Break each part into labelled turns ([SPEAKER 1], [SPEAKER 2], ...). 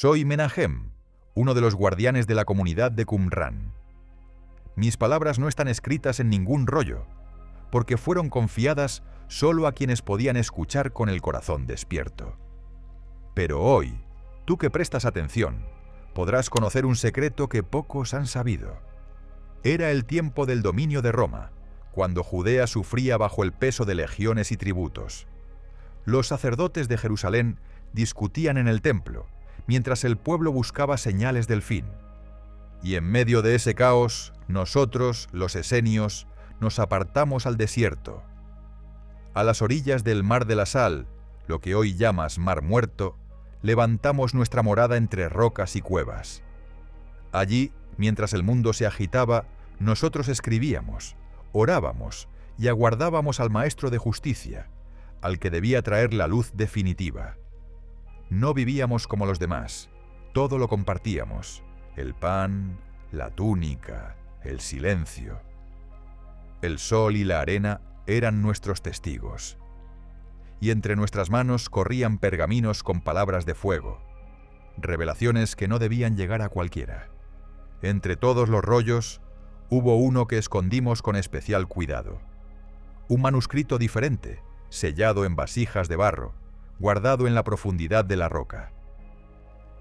[SPEAKER 1] Soy Menahem, uno de los guardianes de la comunidad de Qumran. Mis palabras no están escritas en ningún rollo, porque fueron confiadas solo a quienes podían escuchar con el corazón despierto. Pero hoy, tú que prestas atención, podrás conocer un secreto que pocos han sabido. Era el tiempo del dominio de Roma, cuando Judea sufría bajo el peso de legiones y tributos. Los sacerdotes de Jerusalén discutían en el templo, mientras el pueblo buscaba señales del fin. Y en medio de ese caos, nosotros, los esenios, nos apartamos al desierto. A las orillas del Mar de la Sal, lo que hoy llamas Mar Muerto, levantamos nuestra morada entre rocas y cuevas. Allí, mientras el mundo se agitaba, nosotros escribíamos, orábamos y aguardábamos al Maestro de Justicia, al que debía traer la luz definitiva. No vivíamos como los demás, todo lo compartíamos, el pan, la túnica, el silencio. El sol y la arena eran nuestros testigos. Y entre nuestras manos corrían pergaminos con palabras de fuego, revelaciones que no debían llegar a cualquiera. Entre todos los rollos, hubo uno que escondimos con especial cuidado. Un manuscrito diferente, sellado en vasijas de barro, guardado en la profundidad de la roca.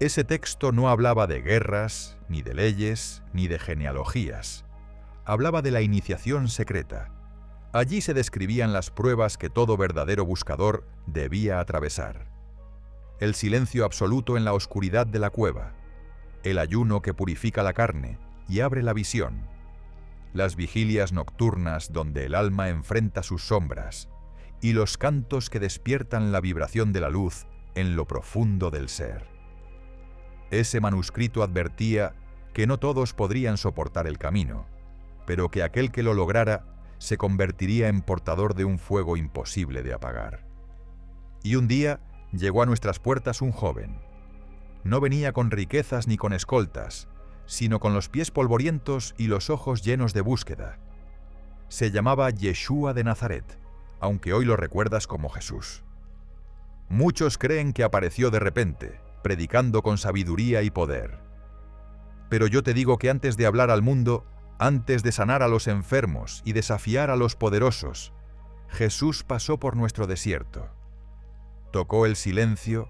[SPEAKER 1] Ese texto no hablaba de guerras, ni de leyes, ni de genealogías. Hablaba de la iniciación secreta. Allí se describían las pruebas que todo verdadero buscador debía atravesar. El silencio absoluto en la oscuridad de la cueva, el ayuno que purifica la carne y abre la visión, las vigilias nocturnas donde el alma enfrenta sus sombras, y los cantos que despiertan la vibración de la luz en lo profundo del ser. Ese manuscrito advertía que no todos podrían soportar el camino, pero que aquel que lo lograra se convertiría en portador de un fuego imposible de apagar. Y un día llegó a nuestras puertas un joven. No venía con riquezas ni con escoltas, sino con los pies polvorientos y los ojos llenos de búsqueda. Se llamaba Yeshua de Nazaret, aunque hoy lo recuerdas como Jesús. Muchos creen que apareció de repente, predicando con sabiduría y poder. Pero yo te digo que antes de hablar al mundo, antes de sanar a los enfermos y desafiar a los poderosos, Jesús pasó por nuestro desierto. Tocó el silencio,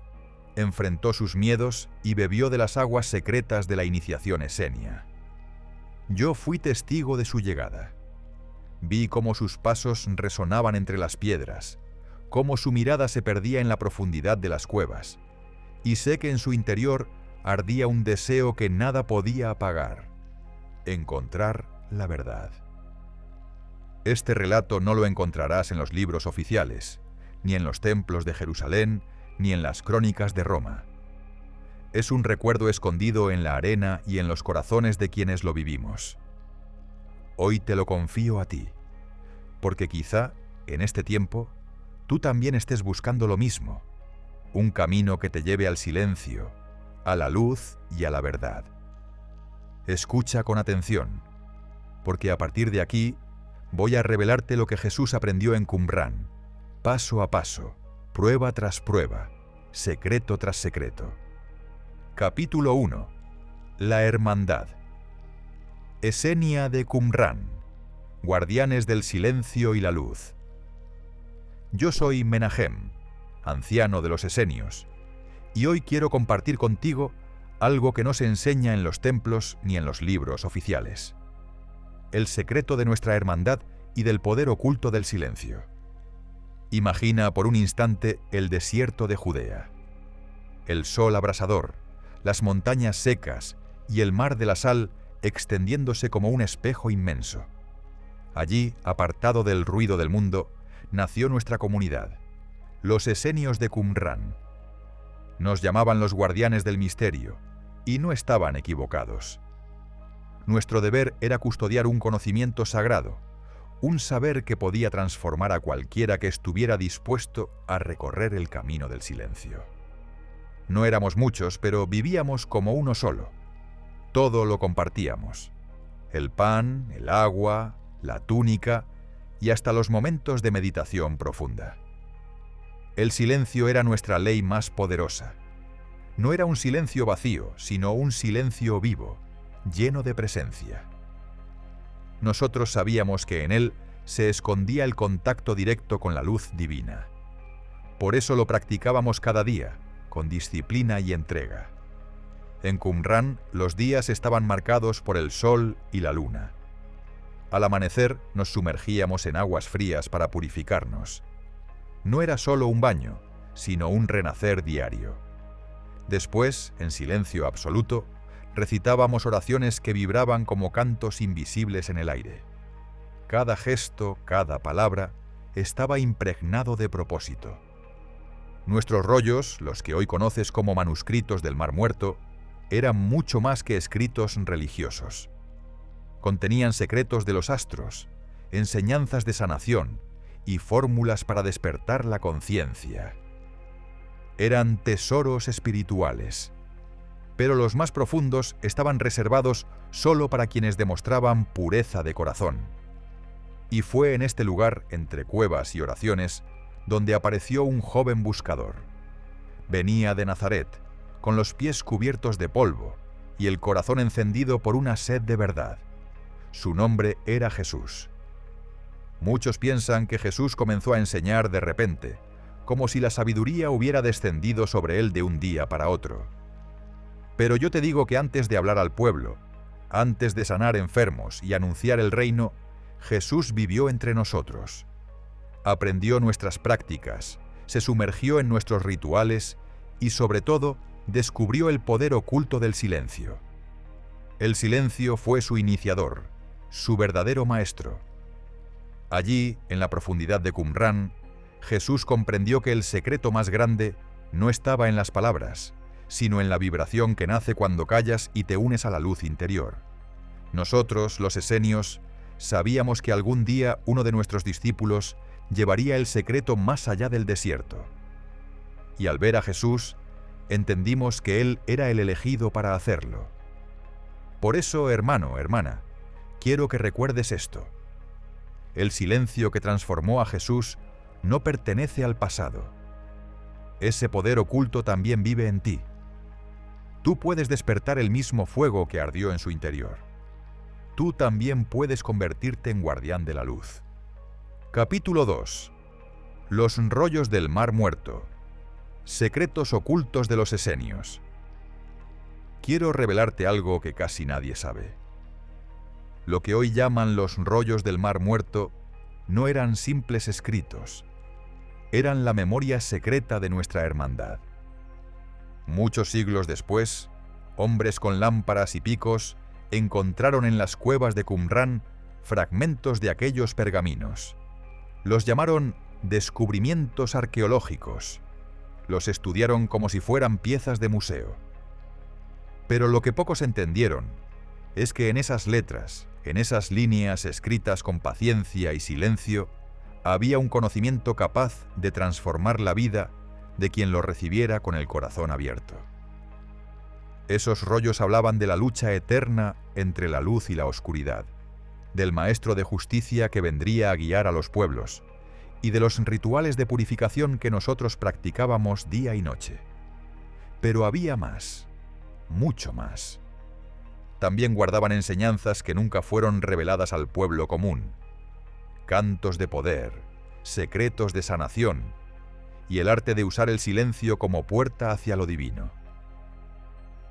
[SPEAKER 1] enfrentó sus miedos y bebió de las aguas secretas de la iniciación esenia. Yo fui testigo de su llegada. Vi cómo sus pasos resonaban entre las piedras, cómo su mirada se perdía en la profundidad de las cuevas, y sé que en su interior ardía un deseo que nada podía apagar: encontrar la verdad. Este relato no lo encontrarás en los libros oficiales, ni en los templos de Jerusalén, ni en las crónicas de Roma. Es un recuerdo escondido en la arena y en los corazones de quienes lo vivimos. Hoy te lo confío a ti, porque quizá, en este tiempo, tú también estés buscando lo mismo, un camino que te lleve al silencio, a la luz y a la verdad. Escucha con atención, porque a partir de aquí voy a revelarte lo que Jesús aprendió en Qumran, paso a paso, prueba tras prueba, secreto tras secreto. Capítulo 1. La Hermandad. Esenia de Qumran, guardianes del silencio y la luz. Yo soy Menahem, anciano de los esenios, y hoy quiero compartir contigo algo que no se enseña en los templos ni en los libros oficiales: el secreto de nuestra hermandad y del poder oculto del silencio. Imagina por un instante el desierto de Judea, el sol abrasador, las montañas secas y el mar de la sal extendiéndose como un espejo inmenso. Allí, apartado del ruido del mundo, nació nuestra comunidad, los esenios de Qumran. Nos llamaban los guardianes del misterio, y no estaban equivocados. Nuestro deber era custodiar un conocimiento sagrado, un saber que podía transformar a cualquiera que estuviera dispuesto a recorrer el camino del silencio. No éramos muchos, pero vivíamos como uno solo. Todo lo compartíamos: el pan, el agua, la túnica y hasta los momentos de meditación profunda. El silencio era nuestra ley más poderosa. No era un silencio vacío, sino un silencio vivo, lleno de presencia. Nosotros sabíamos que en él se escondía el contacto directo con la luz divina. Por eso lo practicábamos cada día, con disciplina y entrega. En Qumran los días estaban marcados por el sol y la luna. Al amanecer nos sumergíamos en aguas frías para purificarnos. No era solo un baño, sino un renacer diario. Después, en silencio absoluto, recitábamos oraciones que vibraban como cantos invisibles en el aire. Cada gesto, cada palabra, estaba impregnado de propósito. Nuestros rollos, los que hoy conoces como manuscritos del Mar Muerto, eran mucho más que escritos religiosos. Contenían secretos de los astros, enseñanzas de sanación y fórmulas para despertar la conciencia. Eran tesoros espirituales, pero los más profundos estaban reservados solo para quienes demostraban pureza de corazón. Y fue en este lugar, entre cuevas y oraciones, donde apareció un joven buscador. Venía de Nazaret, con los pies cubiertos de polvo y el corazón encendido por una sed de verdad. Su nombre era Jesús. Muchos piensan que Jesús comenzó a enseñar de repente, como si la sabiduría hubiera descendido sobre él de un día para otro. Pero yo te digo que antes de hablar al pueblo, antes de sanar enfermos y anunciar el reino, Jesús vivió entre nosotros. Aprendió nuestras prácticas, se sumergió en nuestros rituales y, sobre todo, descubrió el poder oculto del silencio. El silencio fue su iniciador, su verdadero maestro. Allí, en la profundidad de Qumran, Jesús comprendió que el secreto más grande no estaba en las palabras, sino en la vibración que nace cuando callas y te unes a la luz interior. Nosotros, los esenios, sabíamos que algún día uno de nuestros discípulos llevaría el secreto más allá del desierto. Y al ver a Jesús, entendimos que Él era el elegido para hacerlo. Por eso, hermano, hermana, quiero que recuerdes esto. El silencio que transformó a Jesús no pertenece al pasado. Ese poder oculto también vive en ti. Tú puedes despertar el mismo fuego que ardió en su interior. Tú también puedes convertirte en guardián de la luz. Capítulo 2. Los rollos del Mar Muerto. Secretos ocultos de los esenios. Quiero revelarte algo que casi nadie sabe. Lo que hoy llaman los rollos del Mar Muerto no eran simples escritos. Eran la memoria secreta de nuestra hermandad. Muchos siglos después, hombres con lámparas y picos encontraron en las cuevas de Qumran fragmentos de aquellos pergaminos. Los llamaron descubrimientos arqueológicos. Los estudiaron como si fueran piezas de museo. Pero lo que pocos entendieron es que en esas letras, en esas líneas escritas con paciencia y silencio, había un conocimiento capaz de transformar la vida de quien lo recibiera con el corazón abierto. Esos rollos hablaban de la lucha eterna entre la luz y la oscuridad, del Maestro de Justicia que vendría a guiar a los pueblos, y de los rituales de purificación que nosotros practicábamos día y noche. Pero había más, mucho más. También guardaban enseñanzas que nunca fueron reveladas al pueblo común. Cantos de poder, secretos de sanación, y el arte de usar el silencio como puerta hacia lo divino.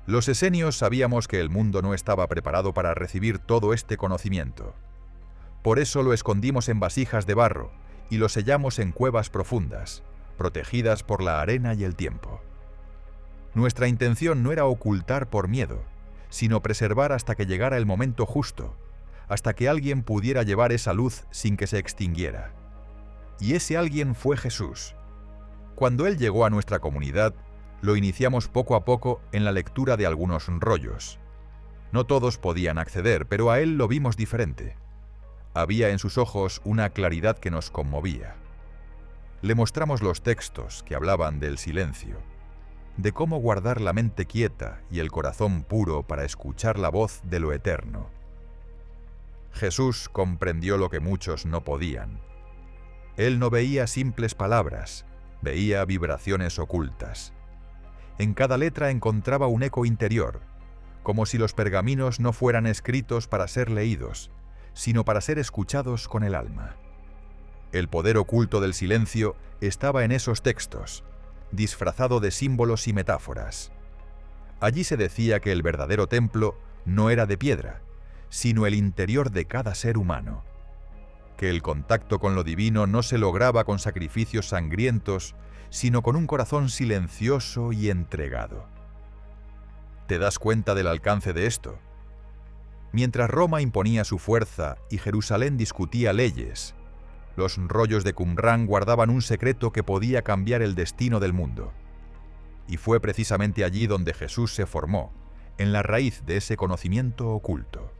[SPEAKER 1] Los esenios sabíamos que el mundo no estaba preparado para recibir todo este conocimiento. Por eso lo escondimos en vasijas de barro y lo sellamos en cuevas profundas, protegidas por la arena y el tiempo. Nuestra intención no era ocultar por miedo, sino preservar hasta que llegara el momento justo, hasta que alguien pudiera llevar esa luz sin que se extinguiera. Y ese alguien fue Jesús. Cuando Él llegó a nuestra comunidad, lo iniciamos poco a poco en la lectura de algunos rollos. No todos podían acceder, pero a Él lo vimos diferente. Había en sus ojos una claridad que nos conmovía. Le mostramos los textos que hablaban del silencio, de cómo guardar la mente quieta y el corazón puro para escuchar la voz de lo eterno. Jesús comprendió lo que muchos no podían. Él no veía simples palabras, veía vibraciones ocultas. En cada letra encontraba un eco interior, como si los pergaminos no fueran escritos para ser leídos, sino para ser escuchados con el alma. El poder oculto del silencio estaba en esos textos, disfrazado de símbolos y metáforas. Allí se decía que el verdadero templo no era de piedra, sino el interior de cada ser humano, que el contacto con lo divino no se lograba con sacrificios sangrientos, sino con un corazón silencioso y entregado. ¿Te das cuenta del alcance de esto? Mientras Roma imponía su fuerza y Jerusalén discutía leyes, los rollos de Qumrán guardaban un secreto que podía cambiar el destino del mundo. Y fue precisamente allí donde Jesús se formó, en la raíz de ese conocimiento oculto.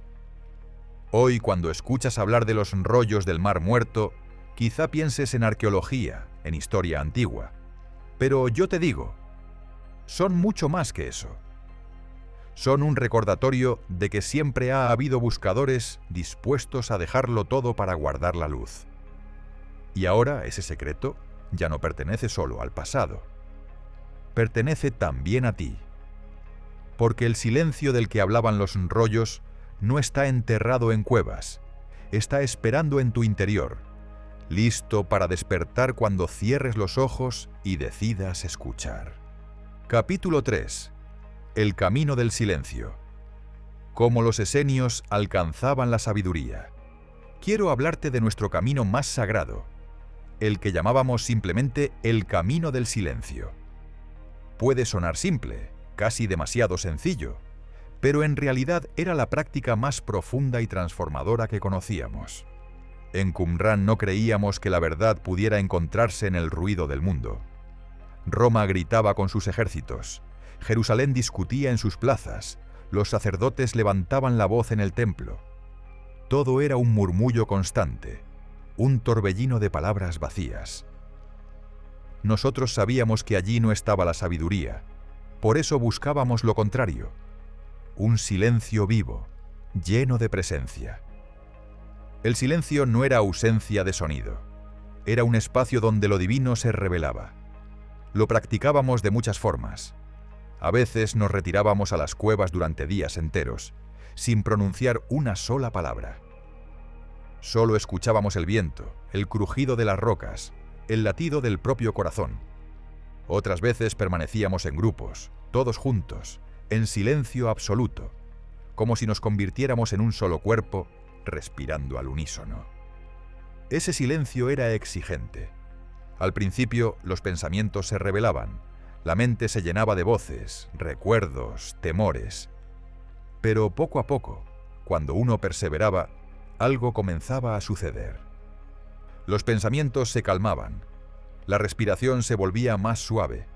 [SPEAKER 1] Hoy, cuando escuchas hablar de los rollos del Mar Muerto, quizá pienses en arqueología, en historia antigua. Pero yo te digo, son mucho más que eso. Son un recordatorio de que siempre ha habido buscadores dispuestos a dejarlo todo para guardar la luz. Y ahora ese secreto ya no pertenece solo al pasado. Pertenece también a ti. Porque el silencio del que hablaban los rollos no está enterrado en cuevas, está esperando en tu interior, listo para despertar cuando cierres los ojos y decidas escuchar. Capítulo 3. El camino del silencio. Cómo los esenios alcanzaban la sabiduría. Quiero hablarte de nuestro camino más sagrado, el que llamábamos simplemente el camino del silencio. Puede sonar simple, casi demasiado sencillo, pero en realidad era la práctica más profunda y transformadora que conocíamos. En Qumrán no creíamos que la verdad pudiera encontrarse en el ruido del mundo. Roma gritaba con sus ejércitos, Jerusalén discutía en sus plazas, los sacerdotes levantaban la voz en el templo. Todo era un murmullo constante, un torbellino de palabras vacías. Nosotros sabíamos que allí no estaba la sabiduría, por eso buscábamos lo contrario, un silencio vivo, lleno de presencia. El silencio no era ausencia de sonido, era un espacio donde lo divino se revelaba. Lo practicábamos de muchas formas. A veces nos retirábamos a las cuevas durante días enteros, sin pronunciar una sola palabra. Solo escuchábamos el viento, el crujido de las rocas, el latido del propio corazón. Otras veces permanecíamos en grupos, todos juntos, en silencio absoluto, como si nos convirtiéramos en un solo cuerpo, respirando al unísono. Ese silencio era exigente. Al principio, los pensamientos se rebelaban, la mente se llenaba de voces, recuerdos, temores. Pero poco a poco, cuando uno perseveraba, algo comenzaba a suceder. Los pensamientos se calmaban, la respiración se volvía más suave,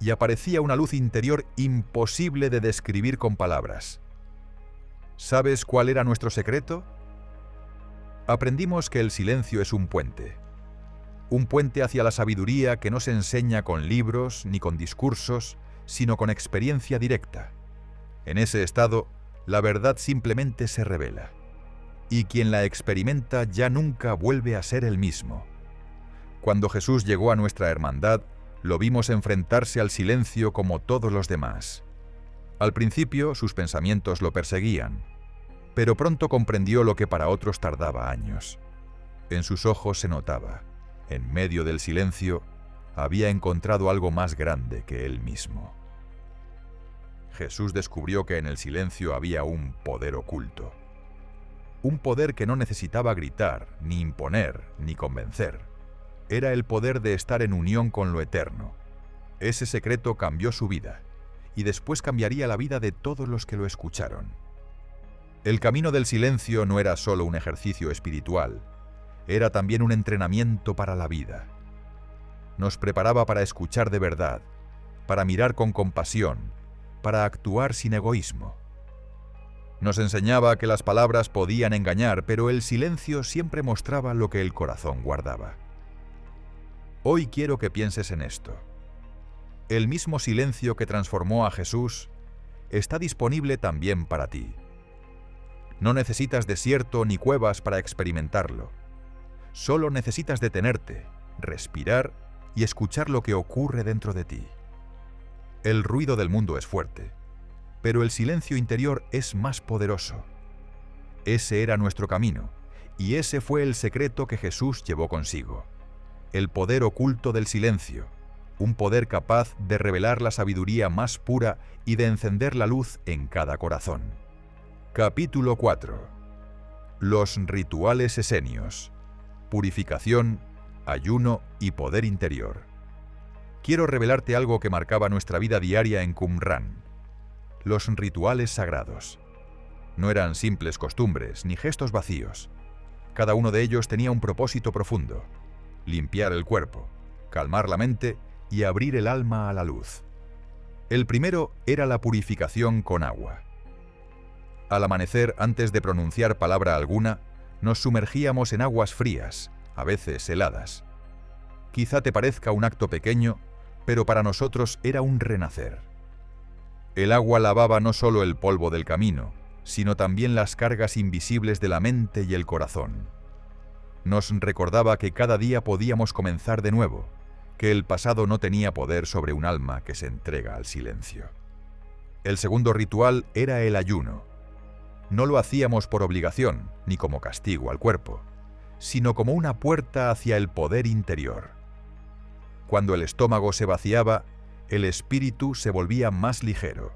[SPEAKER 1] y aparecía una luz interior imposible de describir con palabras. ¿Sabes cuál era nuestro secreto? Aprendimos que el silencio es un puente hacia la sabiduría que no se enseña con libros ni con discursos, sino con experiencia directa. En ese estado, la verdad simplemente se revela, y quien la experimenta ya nunca vuelve a ser el mismo. Cuando Jesús llegó a nuestra hermandad, lo vimos enfrentarse al silencio como todos los demás. Al principio, sus pensamientos lo perseguían, pero pronto comprendió lo que para otros tardaba años. En sus ojos se notaba, en medio del silencio, había encontrado algo más grande que él mismo. Jesús descubrió que en el silencio había un poder oculto. Un poder que no necesitaba gritar, ni imponer, ni convencer. Era el poder de estar en unión con lo eterno. Ese secreto cambió su vida, y después cambiaría la vida de todos los que lo escucharon. El camino del silencio no era solo un ejercicio espiritual, era también un entrenamiento para la vida. Nos preparaba para escuchar de verdad, para mirar con compasión, para actuar sin egoísmo. Nos enseñaba que las palabras podían engañar, pero el silencio siempre mostraba lo que el corazón guardaba. Hoy quiero que pienses en esto. El mismo silencio que transformó a Jesús está disponible también para ti. No necesitas desierto ni cuevas para experimentarlo. Solo necesitas detenerte, respirar y escuchar lo que ocurre dentro de ti. El ruido del mundo es fuerte, pero el silencio interior es más poderoso. Ese era nuestro camino, y ese fue el secreto que Jesús llevó consigo. El poder oculto del silencio, un poder capaz de revelar la sabiduría más pura y de encender la luz en cada corazón. Capítulo 4. Los rituales esenios. Purificación, ayuno y poder interior. Quiero revelarte algo que marcaba nuestra vida diaria en Qumran. Los rituales sagrados. No eran simples costumbres ni gestos vacíos. Cada uno de ellos tenía un propósito profundo: limpiar el cuerpo, calmar la mente y abrir el alma a la luz. El primero era la purificación con agua. Al amanecer, antes de pronunciar palabra alguna, nos sumergíamos en aguas frías, a veces heladas. Quizá te parezca un acto pequeño, pero para nosotros era un renacer. El agua lavaba no solo el polvo del camino, sino también las cargas invisibles de la mente y el corazón. Nos recordaba que cada día podíamos comenzar de nuevo, que el pasado no tenía poder sobre un alma que se entrega al silencio. El segundo ritual era el ayuno. No lo hacíamos por obligación, ni como castigo al cuerpo, sino como una puerta hacia el poder interior. Cuando el estómago se vaciaba, el espíritu se volvía más ligero.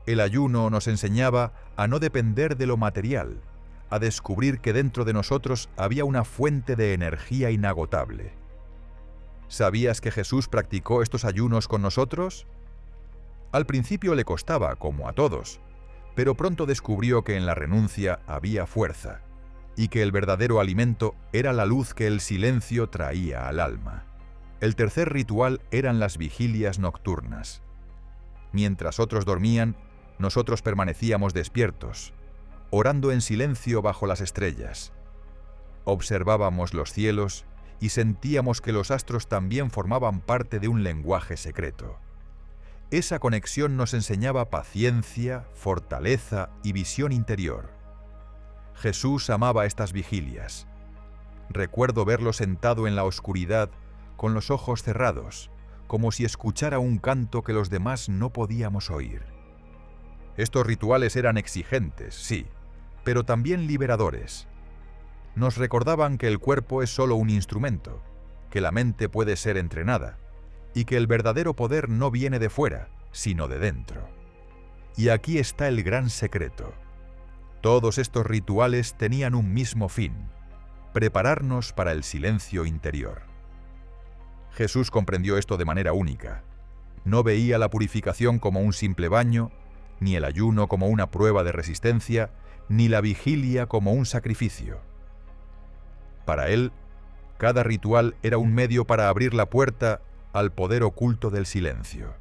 [SPEAKER 1] El ayuno nos enseñaba a no depender de lo material, a descubrir que dentro de nosotros había una fuente de energía inagotable. ¿Sabías que Jesús practicó estos ayunos con nosotros? Al principio le costaba, como a todos, pero pronto descubrió que en la renuncia había fuerza, y que el verdadero alimento era la luz que el silencio traía al alma. El tercer ritual eran las vigilias nocturnas. Mientras otros dormían, nosotros permanecíamos despiertos, orando en silencio bajo las estrellas. Observábamos los cielos y sentíamos que los astros también formaban parte de un lenguaje secreto. Esa conexión nos enseñaba paciencia, fortaleza y visión interior. Jesús amaba estas vigilias. Recuerdo verlo sentado en la oscuridad, con los ojos cerrados, como si escuchara un canto que los demás no podíamos oír. Estos rituales eran exigentes, sí, pero también liberadores. Nos recordaban que el cuerpo es solo un instrumento, que la mente puede ser entrenada, y que el verdadero poder no viene de fuera, sino de dentro. Y aquí está el gran secreto. Todos estos rituales tenían un mismo fin: prepararnos para el silencio interior. Jesús comprendió esto de manera única. No veía la purificación como un simple baño, ni el ayuno como una prueba de resistencia, ni la vigilia como un sacrificio. Para él, cada ritual era un medio para abrir la puerta al poder oculto del silencio.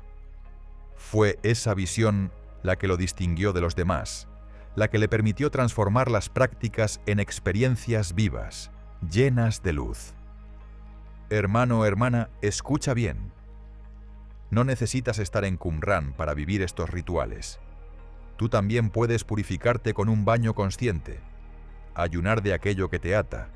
[SPEAKER 1] Fue esa visión la que lo distinguió de los demás, la que le permitió transformar las prácticas en experiencias vivas, llenas de luz. Hermano o hermana, escucha bien. No necesitas estar en Qumran para vivir estos rituales. Tú también puedes purificarte con un baño consciente, ayunar de aquello que te ata,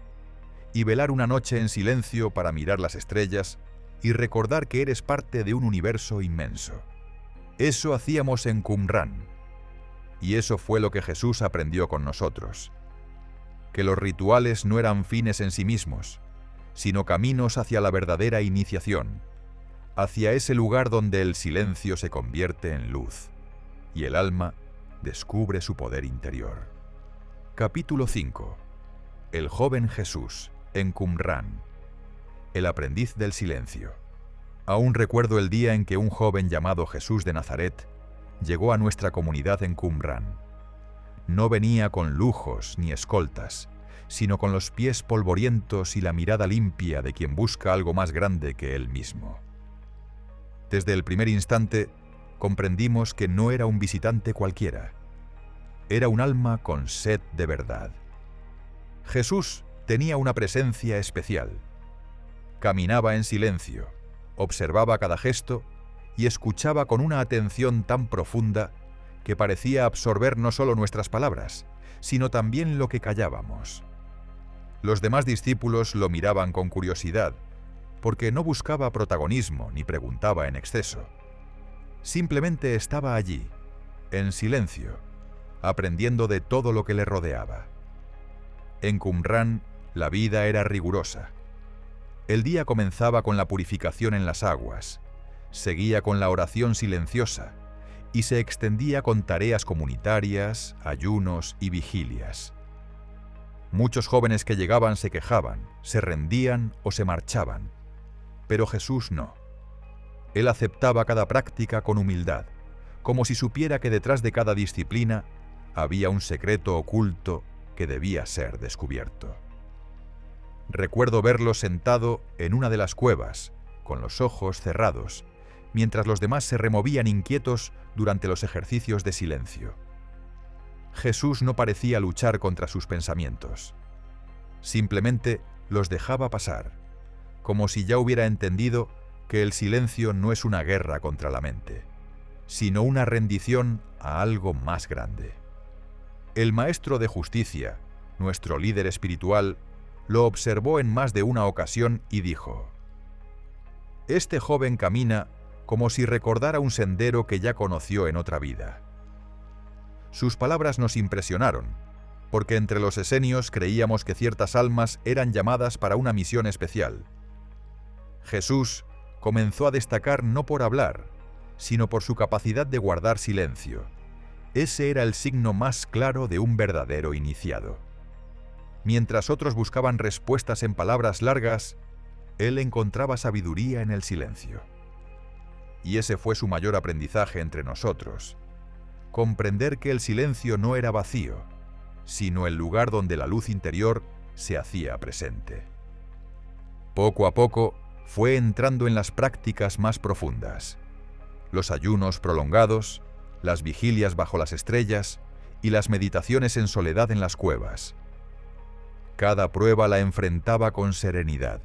[SPEAKER 1] y velar una noche en silencio para mirar las estrellas y recordar que eres parte de un universo inmenso. Eso hacíamos en Qumran, y eso fue lo que Jesús aprendió con nosotros: que los rituales no eran fines en sí mismos, sino caminos hacia la verdadera iniciación, hacia ese lugar donde el silencio se convierte en luz, y el alma descubre su poder interior. Capítulo 5. El joven Jesús en Qumran. El aprendiz del silencio. Aún recuerdo el día en que un joven llamado Jesús de Nazaret llegó a nuestra comunidad en Qumran. No venía con lujos ni escoltas, sino con los pies polvorientos y la mirada limpia de quien busca algo más grande que él mismo. Desde el primer instante, comprendimos que no era un visitante cualquiera. Era un alma con sed de verdad. Jesús tenía una presencia especial. Caminaba en silencio, observaba cada gesto y escuchaba con una atención tan profunda que parecía absorber no solo nuestras palabras, sino también lo que callábamos. Los demás discípulos lo miraban con curiosidad, porque no buscaba protagonismo ni preguntaba en exceso. Simplemente estaba allí, en silencio, aprendiendo de todo lo que le rodeaba. En Qumrán, la vida era rigurosa. El día comenzaba con la purificación en las aguas, seguía con la oración silenciosa y se extendía con tareas comunitarias, ayunos y vigilias. Muchos jóvenes que llegaban se quejaban, se rendían o se marchaban, pero Jesús no. Él aceptaba cada práctica con humildad, como si supiera que detrás de cada disciplina había un secreto oculto que debía ser descubierto. Recuerdo verlo sentado en una de las cuevas, con los ojos cerrados, mientras los demás se removían inquietos durante los ejercicios de silencio. Jesús no parecía luchar contra sus pensamientos. Simplemente los dejaba pasar, como si ya hubiera entendido que el silencio no es una guerra contra la mente, sino una rendición a algo más grande. El Maestro de Justicia, nuestro líder espiritual, lo observó en más de una ocasión y dijo: «Este joven camina como si recordara un sendero que ya conoció en otra vida». Sus palabras nos impresionaron, porque entre los esenios creíamos que ciertas almas eran llamadas para una misión especial. Jesús comenzó a destacar no por hablar, sino por su capacidad de guardar silencio. Ese era el signo más claro de un verdadero iniciado. Mientras otros buscaban respuestas en palabras largas, él encontraba sabiduría en el silencio. Y ese fue su mayor aprendizaje entre nosotros: comprender que el silencio no era vacío, sino el lugar donde la luz interior se hacía presente. Poco a poco fue entrando en las prácticas más profundas: los ayunos prolongados, las vigilias bajo las estrellas y las meditaciones en soledad en las cuevas. Cada prueba la enfrentaba con serenidad,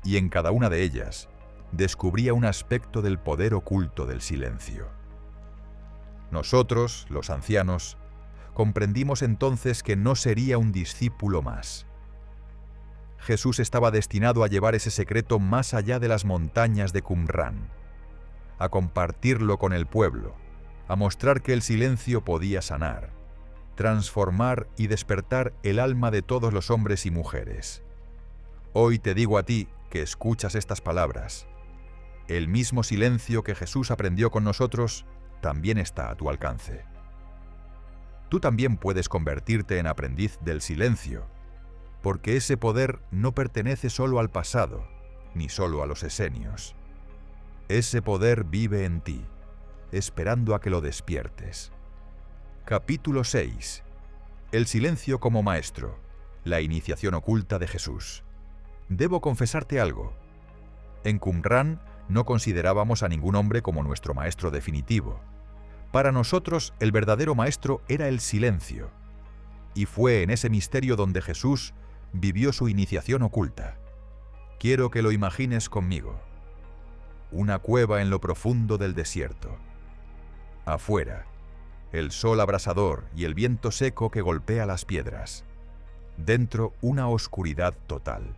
[SPEAKER 1] y en cada una de ellas descubría un aspecto del poder oculto del silencio. Nosotros, los ancianos, comprendimos entonces que no sería un discípulo más. Jesús estaba destinado a llevar ese secreto más allá de las montañas de Qumrán, a compartirlo con el pueblo, a mostrar que el silencio podía sanar, transformar y despertar el alma de todos los hombres y mujeres. Hoy te digo a ti que escuchas estas palabras: el mismo silencio que Jesús aprendió con nosotros también está a tu alcance. Tú también puedes convertirte en aprendiz del silencio, porque ese poder no pertenece solo al pasado, ni solo a los esenios. Ese poder vive en ti, esperando a que lo despiertes. Capítulo 6. El silencio como maestro, la iniciación oculta de Jesús. Debo confesarte algo. En Qumrán no considerábamos a ningún hombre como nuestro maestro definitivo. Para nosotros, el verdadero maestro era el silencio. Y fue en ese misterio donde Jesús vivió su iniciación oculta. Quiero que lo imagines conmigo. Una cueva en lo profundo del desierto. Afuera, el sol abrasador y el viento seco que golpea las piedras. Dentro, una oscuridad total.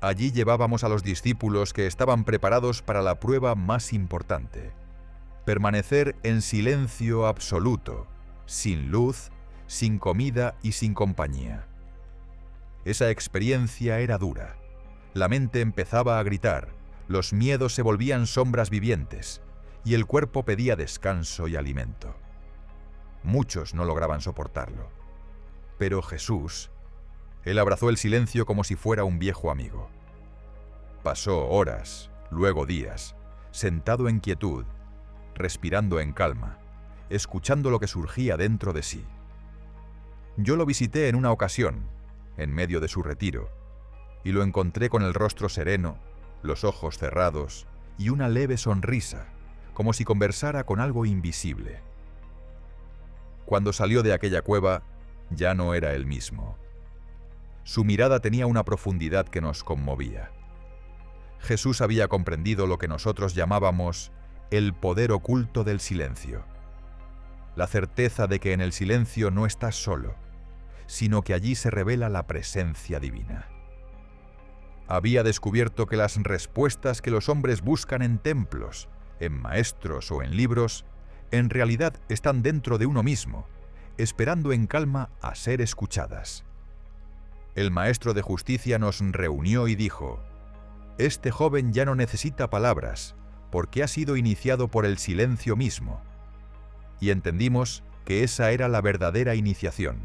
[SPEAKER 1] Allí llevábamos a los discípulos que estaban preparados para la prueba más importante: permanecer en silencio absoluto, sin luz, sin comida y sin compañía. Esa experiencia era dura. La mente empezaba a gritar, los miedos se volvían sombras vivientes, y el cuerpo pedía descanso y alimento. Muchos no lograban soportarlo. Pero Jesús, él abrazó el silencio como si fuera un viejo amigo. Pasó horas, luego días, sentado en quietud, respirando en calma, escuchando lo que surgía dentro de sí. Yo lo visité en una ocasión, en medio de su retiro, y lo encontré con el rostro sereno, los ojos cerrados y una leve sonrisa, como si conversara con algo invisible. Cuando salió de aquella cueva, ya no era el mismo. Su mirada tenía una profundidad que nos conmovía. Jesús había comprendido lo que nosotros llamábamos el poder oculto del silencio. La certeza de que en el silencio no estás solo, sino que allí se revela la presencia divina. Había descubierto que las respuestas que los hombres buscan en templos, en maestros o en libros, en realidad están dentro de uno mismo, esperando en calma a ser escuchadas. El maestro de justicia nos reunió y dijo: «Este joven ya no necesita palabras, porque ha sido iniciado por el silencio mismo». Y entendimos que esa era la verdadera iniciación.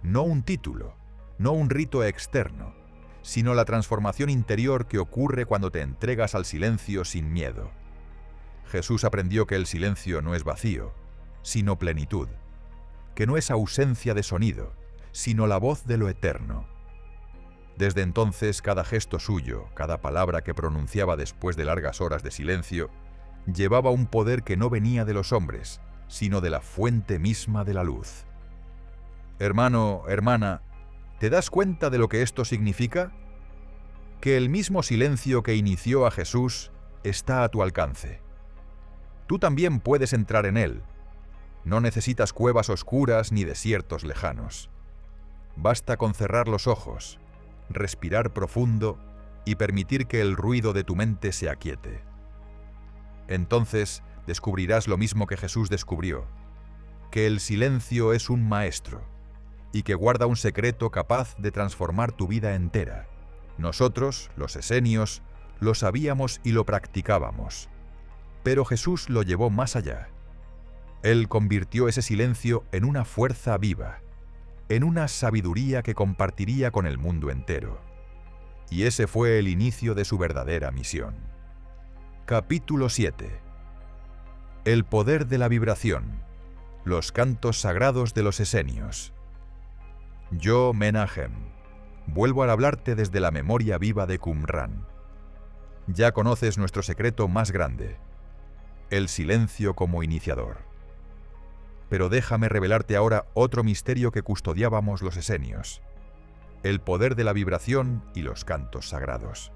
[SPEAKER 1] No un título, no un rito externo, sino la transformación interior que ocurre cuando te entregas al silencio sin miedo. Jesús aprendió que el silencio no es vacío, sino plenitud, que no es ausencia de sonido, sino la voz de lo eterno. Desde entonces, cada gesto suyo, cada palabra que pronunciaba después de largas horas de silencio, llevaba un poder que no venía de los hombres, sino de la fuente misma de la luz. Hermano, hermana, ¿te das cuenta de lo que esto significa? Que el mismo silencio que inició a Jesús está a tu alcance. Tú también puedes entrar en él. No necesitas cuevas oscuras ni desiertos lejanos. Basta con cerrar los ojos, respirar profundo y permitir que el ruido de tu mente se aquiete. Entonces descubrirás lo mismo que Jesús descubrió, que el silencio es un maestro y que guarda un secreto capaz de transformar tu vida entera. Nosotros, los esenios, lo sabíamos y lo practicábamos. Pero Jesús lo llevó más allá. Él convirtió ese silencio en una fuerza viva, en una sabiduría que compartiría con el mundo entero. Y ese fue el inicio de su verdadera misión. Capítulo 7. El poder de la vibración. Los cantos sagrados de los esenios. Yo, Menahem, vuelvo a hablarte desde la memoria viva de Qumran. Ya conoces nuestro secreto más grande, el silencio como iniciador. Pero déjame revelarte ahora otro misterio que custodiábamos los esenios, el poder de la vibración y los cantos sagrados.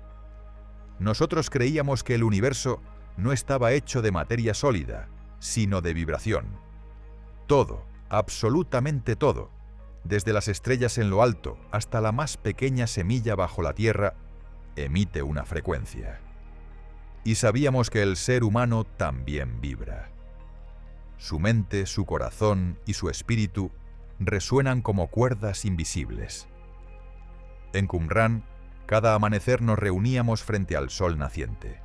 [SPEAKER 1] Nosotros creíamos que el universo no estaba hecho de materia sólida, sino de vibración. Todo, absolutamente todo, desde las estrellas en lo alto hasta la más pequeña semilla bajo la tierra, emite una frecuencia. Y sabíamos que el ser humano también vibra. Su mente, su corazón y su espíritu resuenan como cuerdas invisibles. En Qumran, cada amanecer nos reuníamos frente al sol naciente.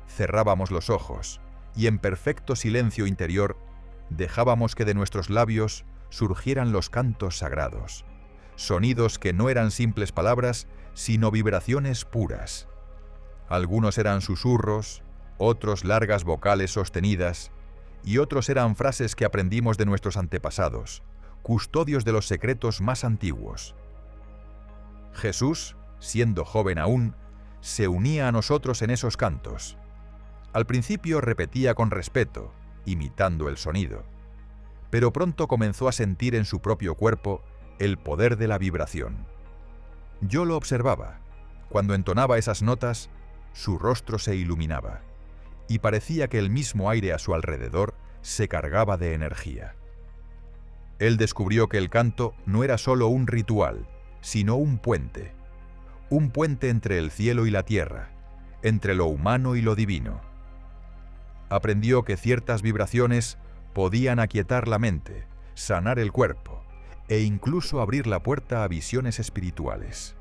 [SPEAKER 1] Cerrábamos los ojos y en perfecto silencio interior dejábamos que de nuestros labios surgieran los cantos sagrados, sonidos que no eran simples palabras, sino vibraciones puras. Algunos eran susurros, otros largas vocales sostenidas, y otros eran frases que aprendimos de nuestros antepasados, custodios de los secretos más antiguos. Jesús, siendo joven aún, se unía a nosotros en esos cantos. Al principio repetía con respeto, imitando el sonido, pero pronto comenzó a sentir en su propio cuerpo el poder de la vibración. Yo lo observaba. Cuando entonaba esas notas, su rostro se iluminaba, y parecía que el mismo aire a su alrededor se cargaba de energía. Él descubrió que el canto no era solo un ritual, sino un puente entre el cielo y la tierra, entre lo humano y lo divino. Aprendió que ciertas vibraciones podían aquietar la mente, sanar el cuerpo e incluso abrir la puerta a visiones espirituales.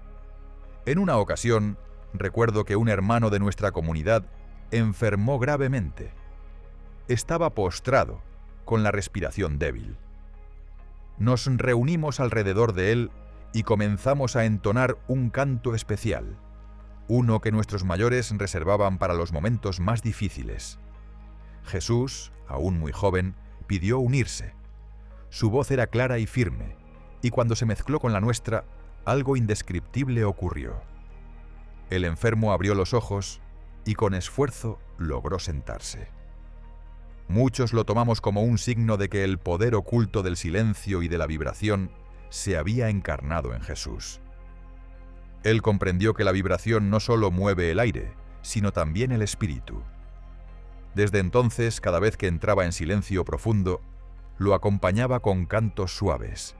[SPEAKER 1] En una ocasión, recuerdo que un hermano de nuestra comunidad enfermó gravemente. Estaba postrado, con la respiración débil. Nos reunimos alrededor de él y comenzamos a entonar un canto especial, uno que nuestros mayores reservaban para los momentos más difíciles. Jesús, aún muy joven, pidió unirse. Su voz era clara y firme, y cuando se mezcló con la nuestra, algo indescriptible ocurrió. El enfermo abrió los ojos y con esfuerzo logró sentarse. Muchos lo tomamos como un signo de que el poder oculto del silencio y de la vibración se había encarnado en Jesús. Él comprendió que la vibración no solo mueve el aire, sino también el espíritu. Desde entonces, cada vez que entraba en silencio profundo, lo acompañaba con cantos suaves,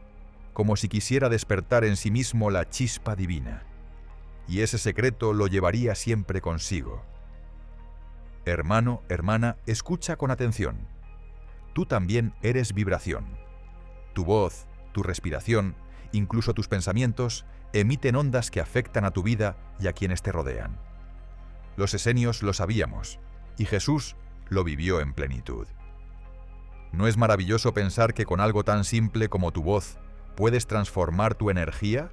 [SPEAKER 1] como si quisiera despertar en sí mismo la chispa divina, y ese secreto lo llevaría siempre consigo. Hermano, hermana, escucha con atención. Tú también eres vibración. Tu voz, tu respiración, incluso tus pensamientos, emiten ondas que afectan a tu vida y a quienes te rodean. Los esenios lo sabíamos, y Jesús lo vivió en plenitud. ¿No es maravilloso pensar que con algo tan simple como tu voz puedes transformar tu energía?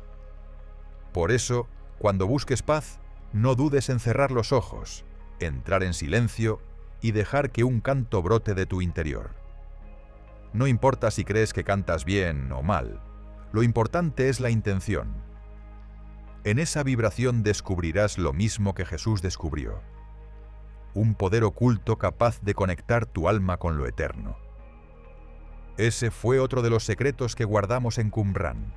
[SPEAKER 1] Por eso, cuando busques paz, no dudes en cerrar los ojos, entrar en silencio y dejar que un canto brote de tu interior. No importa si crees que cantas bien o mal, lo importante es la intención. En esa vibración descubrirás lo mismo que Jesús descubrió: un poder oculto capaz de conectar tu alma con lo eterno. Ese fue otro de los secretos que guardamos en Qumran.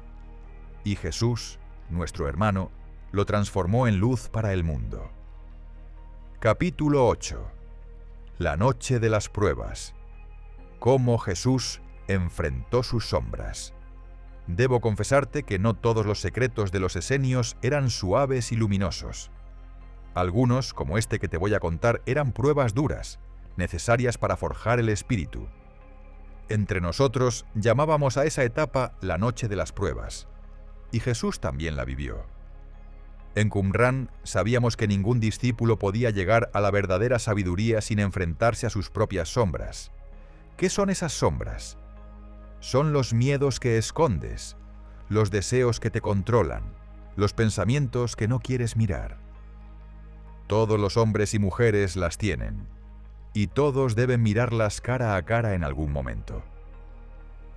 [SPEAKER 1] Y Jesús, nuestro hermano, lo transformó en luz para el mundo. Capítulo 8. La noche de las pruebas. Cómo Jesús enfrentó sus sombras. Debo confesarte que no todos los secretos de los esenios eran suaves y luminosos. Algunos, como este que te voy a contar, eran pruebas duras, necesarias para forjar el espíritu. Entre nosotros llamábamos a esa etapa la noche de las pruebas, y Jesús también la vivió. En Qumran sabíamos que ningún discípulo podía llegar a la verdadera sabiduría sin enfrentarse a sus propias sombras. ¿Qué son esas sombras? Son los miedos que escondes, los deseos que te controlan, los pensamientos que no quieres mirar. Todos los hombres y mujeres las tienen, y todos deben mirarlas cara a cara en algún momento.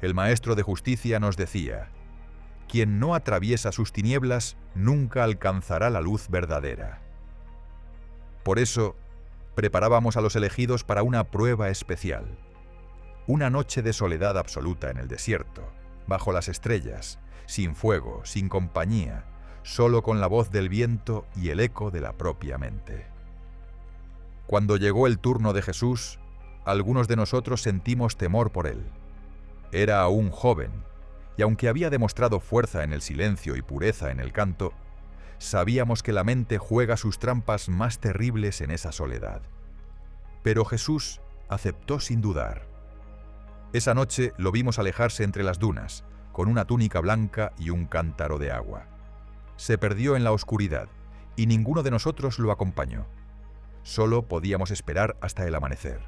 [SPEAKER 1] El Maestro de Justicia nos decía: quien no atraviesa sus tinieblas nunca alcanzará la luz verdadera. Por eso, preparábamos a los elegidos para una prueba especial. Una noche de soledad absoluta en el desierto, bajo las estrellas, sin fuego, sin compañía, solo con la voz del viento y el eco de la propia mente. Cuando llegó el turno de Jesús, algunos de nosotros sentimos temor por él. Era aún joven, y aunque había demostrado fuerza en el silencio y pureza en el canto, sabíamos que la mente juega sus trampas más terribles en esa soledad. Pero Jesús aceptó sin dudar. Esa noche lo vimos alejarse entre las dunas, con una túnica blanca y un cántaro de agua. Se perdió en la oscuridad, y ninguno de nosotros lo acompañó. Solo podíamos esperar hasta el amanecer.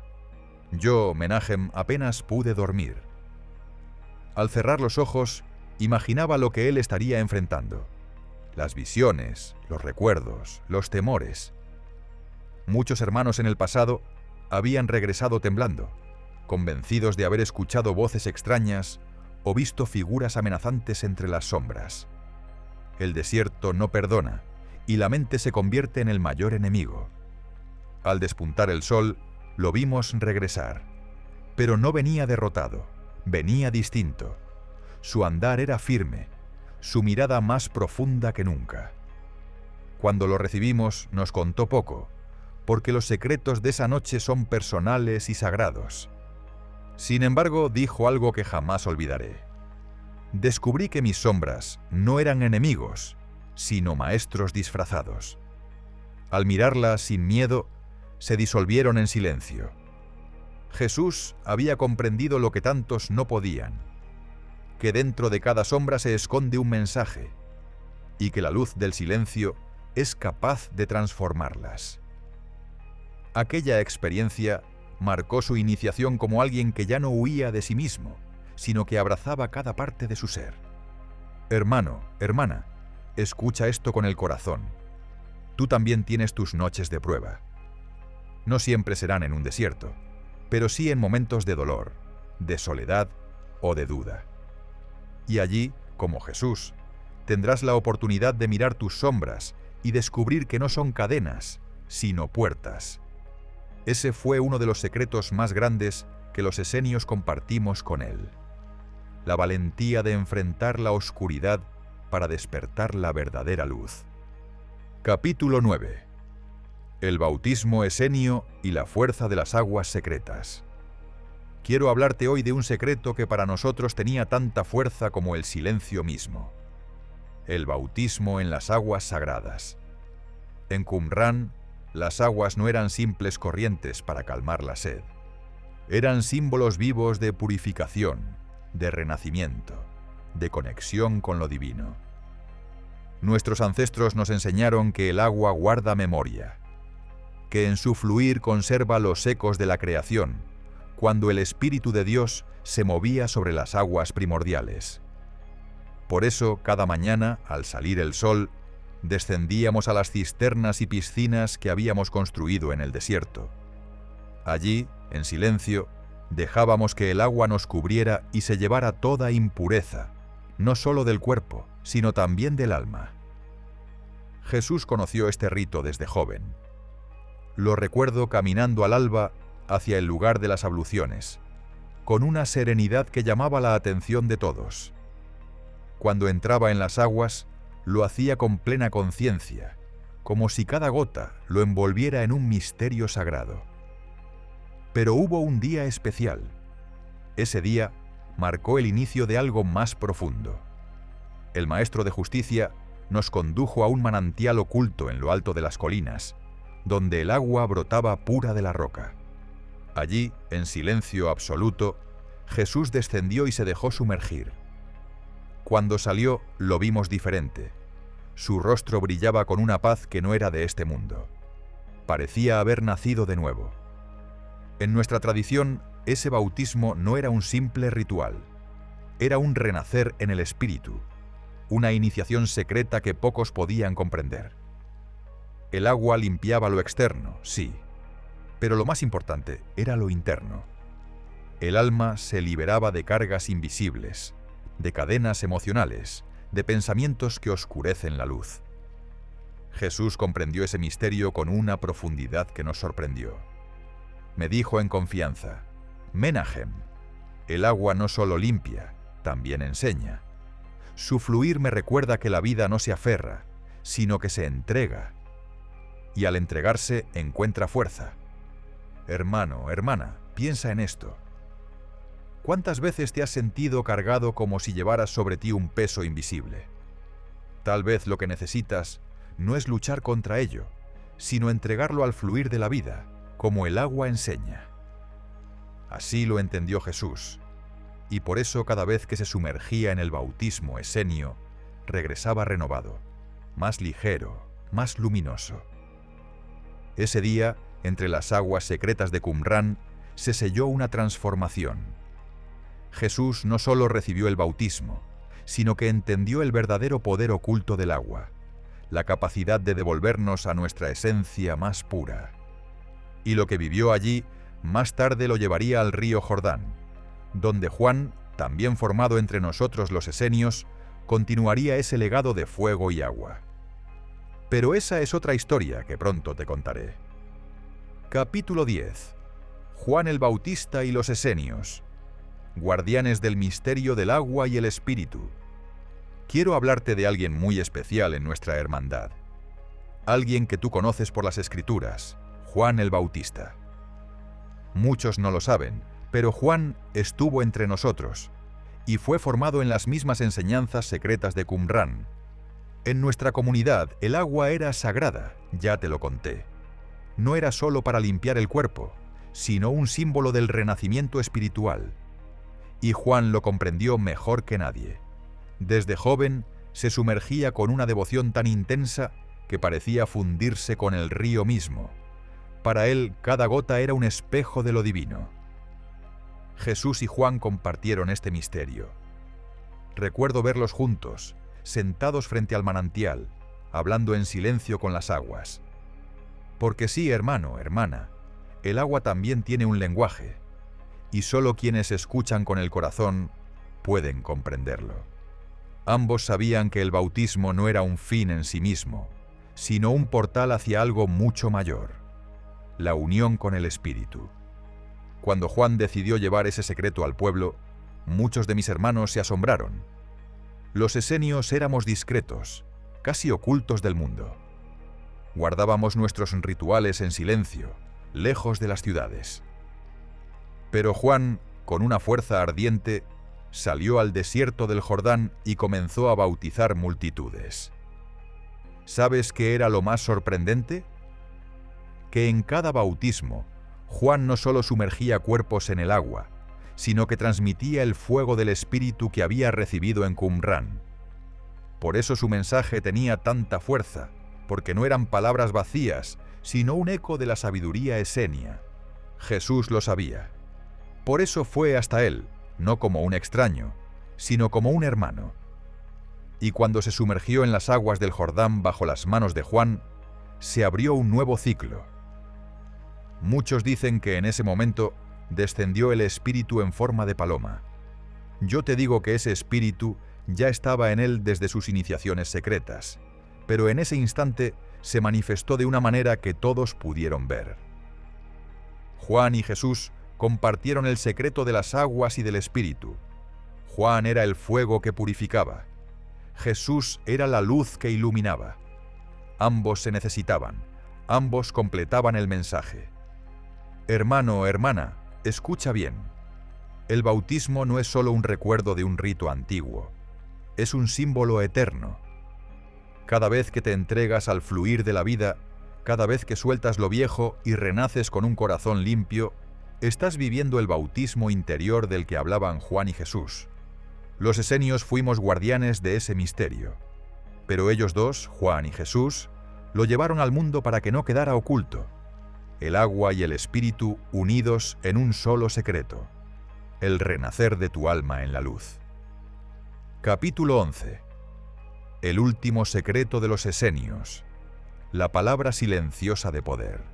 [SPEAKER 1] Yo, Menahem, apenas pude dormir. Al cerrar los ojos, imaginaba lo que él estaría enfrentando. Las visiones, los recuerdos, los temores. Muchos hermanos en el pasado habían regresado temblando, convencidos de haber escuchado voces extrañas o visto figuras amenazantes entre las sombras. El desierto no perdona, y la mente se convierte en el mayor enemigo. Al despuntar el sol, lo vimos regresar. Pero no venía derrotado, venía distinto. Su andar era firme, su mirada más profunda que nunca. Cuando lo recibimos, nos contó poco, porque los secretos de esa noche son personales y sagrados. Sin embargo, dijo algo que jamás olvidaré. Descubrí que mis sombras no eran enemigos, sino maestros disfrazados. Al mirarlas sin miedo, se disolvieron en silencio. Jesús había comprendido lo que tantos no podían, que dentro de cada sombra se esconde un mensaje, y que la luz del silencio es capaz de transformarlas. Aquella experiencia marcó su iniciación como alguien que ya no huía de sí mismo, sino que abrazaba cada parte de su ser. Hermano, hermana, escucha esto con el corazón. Tú también tienes tus noches de prueba. No siempre serán en un desierto, pero sí en momentos de dolor, de soledad o de duda. Y allí, como Jesús, tendrás la oportunidad de mirar tus sombras y descubrir que no son cadenas, sino puertas. Ese fue uno de los secretos más grandes que los esenios compartimos con él. La valentía de enfrentar la oscuridad para despertar la verdadera luz. Capítulo 9. El bautismo esenio y la fuerza de las aguas secretas. Quiero hablarte hoy de un secreto que para nosotros tenía tanta fuerza como el silencio mismo. El bautismo en las aguas sagradas. En Qumran, Las aguas no eran simples corrientes para calmar la sed. Eran símbolos vivos de purificación, de renacimiento, de conexión con lo divino. Nuestros ancestros nos enseñaron que el agua guarda memoria, que en su fluir conserva los ecos de la creación, cuando el Espíritu de Dios se movía sobre las aguas primordiales. Por eso, cada mañana, al salir el sol, descendíamos a las cisternas y piscinas que habíamos construido en el desierto. Allí, en silencio, dejábamos que el agua nos cubriera y se llevara toda impureza, no solo del cuerpo, sino también del alma. Jesús conoció este rito desde joven. Lo recuerdo caminando al alba hacia el lugar de las abluciones, con una serenidad que llamaba la atención de todos. Cuando entraba en las aguas, lo hacía con plena conciencia, como si cada gota lo envolviera en un misterio sagrado. Pero hubo un día especial. Ese día marcó el inicio de algo más profundo. El Maestro de Justicia nos condujo a un manantial oculto en lo alto de las colinas, donde el agua brotaba pura de la roca. Allí, en silencio absoluto, Jesús descendió y se dejó sumergir. Cuando salió, lo vimos diferente. Su rostro brillaba con una paz que no era de este mundo. Parecía haber nacido de nuevo. En nuestra tradición, ese bautismo no era un simple ritual. Era un renacer en el espíritu, una iniciación secreta que pocos podían comprender. El agua limpiaba lo externo, sí, pero lo más importante era lo interno. El alma se liberaba de cargas invisibles, de cadenas emocionales, de pensamientos que oscurecen la luz. Jesús comprendió ese misterio con una profundidad que nos sorprendió. Me dijo en confianza: Menahem, el agua no solo limpia, también enseña. Su fluir me recuerda que la vida no se aferra, sino que se entrega. Y al entregarse encuentra fuerza. Hermano, hermana, piensa en esto. ¿Cuántas veces te has sentido cargado como si llevaras sobre ti un peso invisible? Tal vez lo que necesitas no es luchar contra ello, sino entregarlo al fluir de la vida, como el agua enseña. Así lo entendió Jesús, y por eso cada vez que se sumergía en el bautismo esenio, regresaba renovado, más ligero, más luminoso. Ese día, entre las aguas secretas de Qumrán, se selló una transformación. Jesús no solo recibió el bautismo, sino que entendió el verdadero poder oculto del agua, la capacidad de devolvernos a nuestra esencia más pura. Y lo que vivió allí, más tarde lo llevaría al río Jordán, donde Juan, también formado entre nosotros los esenios, continuaría ese legado de fuego y agua. Pero esa es otra historia que pronto te contaré. Capítulo 10. Juan el Bautista y los esenios, guardianes del misterio del agua y el espíritu. Quiero hablarte de alguien muy especial en nuestra hermandad. Alguien que tú conoces por las Escrituras, Juan el Bautista. Muchos no lo saben, pero Juan estuvo entre nosotros y fue formado en las mismas enseñanzas secretas de Qumrán. En nuestra comunidad el agua era sagrada, ya te lo conté. No era solo para limpiar el cuerpo, sino un símbolo del renacimiento espiritual. Y Juan lo comprendió mejor que nadie. Desde joven se sumergía con una devoción tan intensa que parecía fundirse con el río mismo. Para él, cada gota era un espejo de lo divino. Jesús y Juan compartieron este misterio. Recuerdo verlos juntos, sentados frente al manantial, hablando en silencio con las aguas. Porque sí, hermano, hermana, el agua también tiene un lenguaje, y solo quienes escuchan con el corazón pueden comprenderlo. Ambos sabían que el bautismo no era un fin en sí mismo, sino un portal hacia algo mucho mayor, la unión con el Espíritu. Cuando Juan decidió llevar ese secreto al pueblo, muchos de mis hermanos se asombraron. Los esenios éramos discretos, casi ocultos del mundo. Guardábamos nuestros rituales en silencio, lejos de las ciudades. Pero Juan, con una fuerza ardiente, salió al desierto del Jordán y comenzó a bautizar multitudes. ¿Sabes qué era lo más sorprendente? que en cada bautismo Juan no solo sumergía cuerpos en el agua, sino que transmitía el fuego del Espíritu que había recibido en Qumrán. Por eso su mensaje tenía tanta fuerza, porque no eran palabras vacías, sino un eco de la sabiduría esenia. Jesús lo sabía. Por eso fue hasta él, no como un extraño, sino como un hermano. Y cuando se sumergió en las aguas del Jordán bajo las manos de Juan, se abrió un nuevo ciclo. Muchos dicen que en ese momento descendió el Espíritu en forma de paloma. Yo te digo que ese Espíritu ya estaba en él desde sus iniciaciones secretas, pero en ese instante se manifestó de una manera que todos pudieron ver. Juan y Jesús compartieron el secreto de las aguas y del Espíritu. Juan era el fuego que purificaba. Jesús era la luz que iluminaba. Ambos se necesitaban, ambos completaban el mensaje. Hermano, hermana, escucha bien. El bautismo no es solo un recuerdo de un rito antiguo, es un símbolo eterno. Cada vez que te entregas al fluir de la vida, cada vez que sueltas lo viejo y renaces con un corazón limpio, estás viviendo el bautismo interior del que hablaban Juan y Jesús. Los esenios fuimos guardianes de ese misterio, pero ellos dos, Juan y Jesús, lo llevaron al mundo para que no quedara oculto. El agua y el Espíritu unidos en un solo secreto, el renacer de tu alma en la luz. Capítulo 11. El último secreto de los esenios, la palabra silenciosa de poder.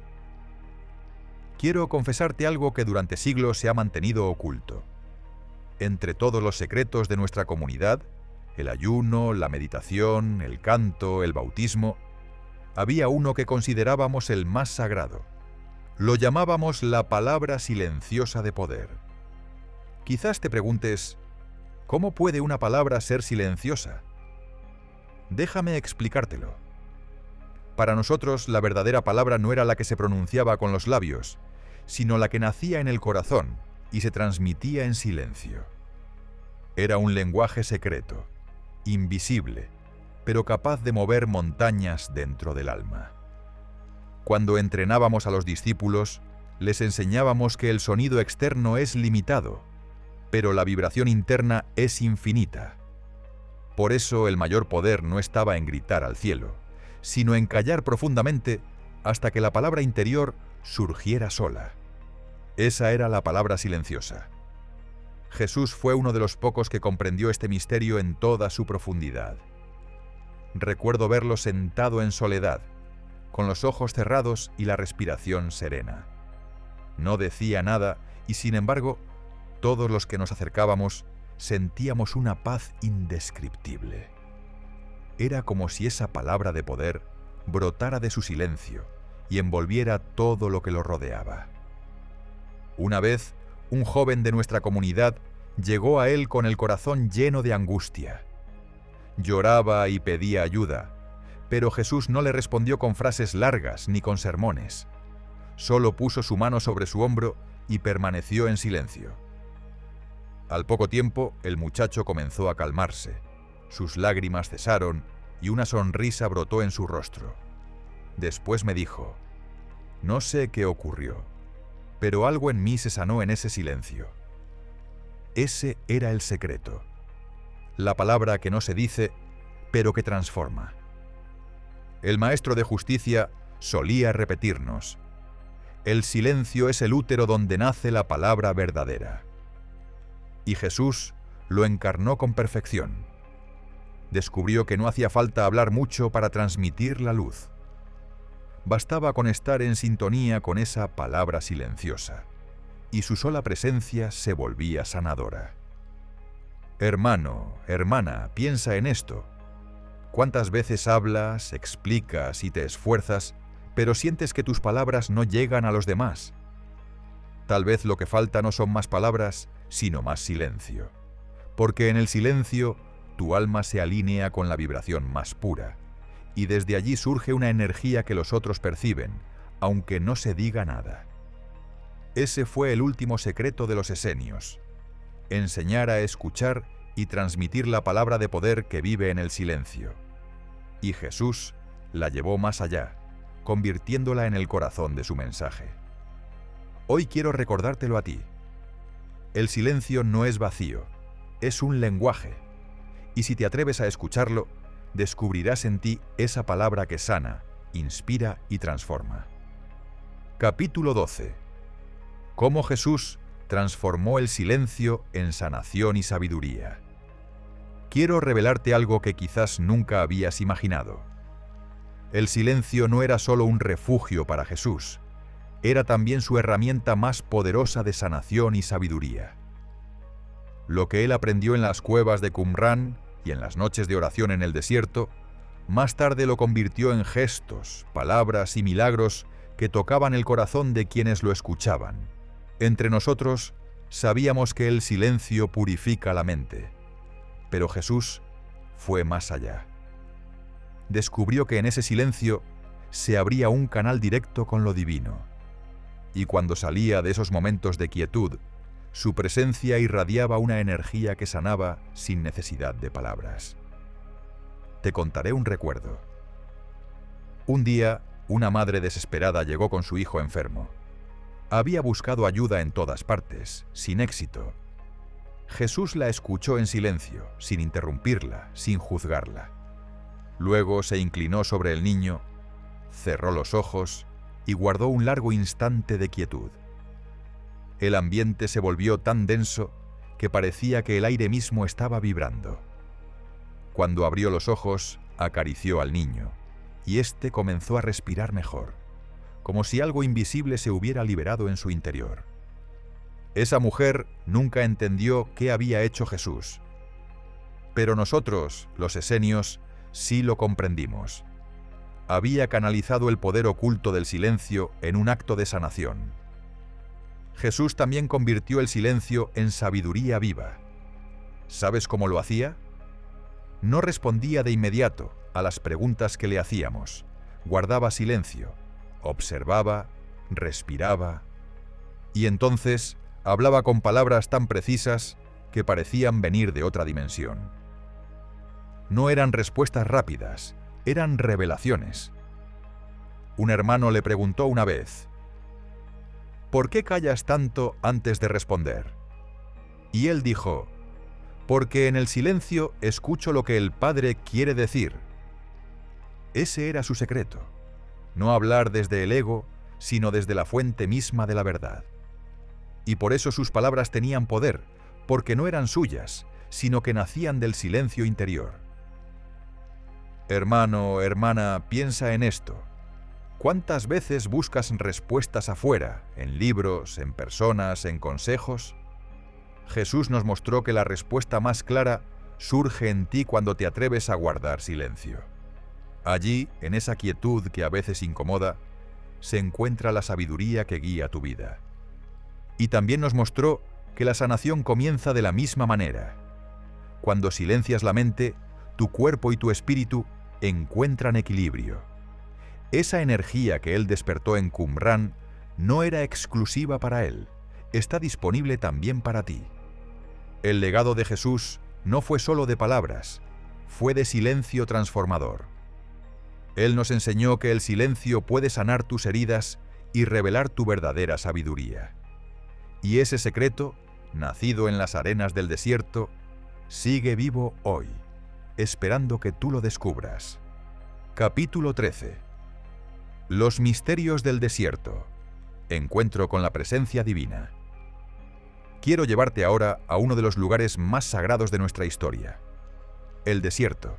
[SPEAKER 1] Quiero confesarte algo que durante siglos se ha mantenido oculto. Entre todos los secretos de nuestra comunidad, el ayuno, la meditación, el canto, el bautismo, había uno que considerábamos el más sagrado. Lo llamábamos la palabra silenciosa de poder. Quizás te preguntes, ¿cómo puede una palabra ser silenciosa? Déjame explicártelo. Para nosotros, la verdadera palabra no era la que se pronunciaba con los labios, sino la que nacía en el corazón y se transmitía en silencio. Era un lenguaje secreto, invisible, pero capaz de mover montañas dentro del alma. Cuando entrenábamos a los discípulos, les enseñábamos que el sonido externo es limitado, pero la vibración interna es infinita. Por eso el mayor poder no estaba en gritar al cielo, sino en callar profundamente hasta que la palabra interior surgiera sola. Esa era la palabra silenciosa. Jesús fue uno de los pocos que comprendió este misterio en toda su profundidad. Recuerdo verlo sentado en soledad, con los ojos cerrados y la respiración serena. No decía nada y, sin embargo, todos los que nos acercábamos sentíamos una paz indescriptible. Era como si esa palabra de poder brotara de su silencio y envolviera todo lo que lo rodeaba. Una vez, un joven de nuestra comunidad llegó a él con el corazón lleno de angustia. Lloraba y pedía ayuda, pero Jesús no le respondió con frases largas ni con sermones. Solo puso su mano sobre su hombro y permaneció en silencio. Al poco tiempo, el muchacho comenzó a calmarse. Sus lágrimas cesaron y una sonrisa brotó en su rostro. Después me dijo, no sé qué ocurrió, pero algo en mí se sanó en ese silencio. Ese era el secreto. La palabra que no se dice, pero que transforma. El maestro de justicia solía repetirnos, el silencio es el útero donde nace la palabra verdadera. Y Jesús lo encarnó con perfección. Descubrió que no hacía falta hablar mucho para transmitir la luz. Bastaba con estar en sintonía con esa palabra silenciosa, y su sola presencia se volvía sanadora. Hermano, hermana, piensa en esto. ¿Cuántas veces hablas, explicas y te esfuerzas, pero sientes que tus palabras no llegan a los demás? Tal vez lo que falta no son más palabras, sino más silencio. Porque en el silencio, tu alma se alinea con la vibración más pura, y desde allí surge una energía que los otros perciben, aunque no se diga nada. Ese fue el último secreto de los esenios: enseñar a escuchar y transmitir la palabra de poder que vive en el silencio. Y Jesús la llevó más allá, convirtiéndola en el corazón de su mensaje. Hoy quiero recordártelo a ti. El silencio no es vacío, es un lenguaje, y si te atreves a escucharlo, descubrirás en ti esa palabra que sana, inspira y transforma. Capítulo 12. Cómo Jesús transformó el silencio en sanación y sabiduría. Quiero revelarte algo que quizás nunca habías imaginado. El silencio no era solo un refugio para Jesús, era también su herramienta más poderosa de sanación y sabiduría. Lo que él aprendió en las cuevas de Qumrán y en las noches de oración en el desierto, más tarde lo convirtió en gestos, palabras y milagros que tocaban el corazón de quienes lo escuchaban. Entre nosotros sabíamos que el silencio purifica la mente, pero Jesús fue más allá. Descubrió que en ese silencio se abría un canal directo con lo divino, y cuando salía de esos momentos de quietud, su presencia irradiaba una energía que sanaba sin necesidad de palabras. Te contaré un recuerdo. Un día, una madre desesperada llegó con su hijo enfermo. Había buscado ayuda en todas partes, sin éxito. Jesús la escuchó en silencio, sin interrumpirla, sin juzgarla. Luego se inclinó sobre el niño, cerró los ojos y guardó un largo instante de quietud. El ambiente se volvió tan denso que parecía que el aire mismo estaba vibrando. Cuando abrió los ojos, acarició al niño, y éste comenzó a respirar mejor, como si algo invisible se hubiera liberado en su interior. Esa mujer nunca entendió qué había hecho Jesús, pero nosotros, los esenios, sí lo comprendimos. Había canalizado el poder oculto del silencio en un acto de sanación. Jesús también convirtió el silencio en sabiduría viva. ¿Sabes cómo lo hacía? No respondía de inmediato a las preguntas que le hacíamos. Guardaba silencio, observaba, respiraba, y entonces hablaba con palabras tan precisas que parecían venir de otra dimensión. No eran respuestas rápidas, eran revelaciones. Un hermano le preguntó una vez: ¿por qué callas tanto antes de responder? Y él dijo: porque en el silencio escucho lo que el Padre quiere decir. Ese era su secreto, no hablar desde el ego, sino desde la fuente misma de la verdad. Y por eso sus palabras tenían poder, porque no eran suyas, sino que nacían del silencio interior. Hermano, hermana, piensa en esto. ¿Cuántas veces buscas respuestas afuera, en libros, en personas, en consejos? Jesús nos mostró que la respuesta más clara surge en ti cuando te atreves a guardar silencio. Allí, en esa quietud que a veces incomoda, se encuentra la sabiduría que guía tu vida. Y también nos mostró que la sanación comienza de la misma manera. Cuando silencias la mente, tu cuerpo y tu espíritu encuentran equilibrio. Esa energía que él despertó en Qumrán no era exclusiva para él, está disponible también para ti. El legado de Jesús no fue solo de palabras, fue de silencio transformador. Él nos enseñó que el silencio puede sanar tus heridas y revelar tu verdadera sabiduría. Y ese secreto, nacido en las arenas del desierto, sigue vivo hoy, esperando que tú lo descubras. Capítulo 13. Los misterios del desierto. Encuentro con la presencia divina. Quiero llevarte ahora a uno de los lugares más sagrados de nuestra historia, el desierto.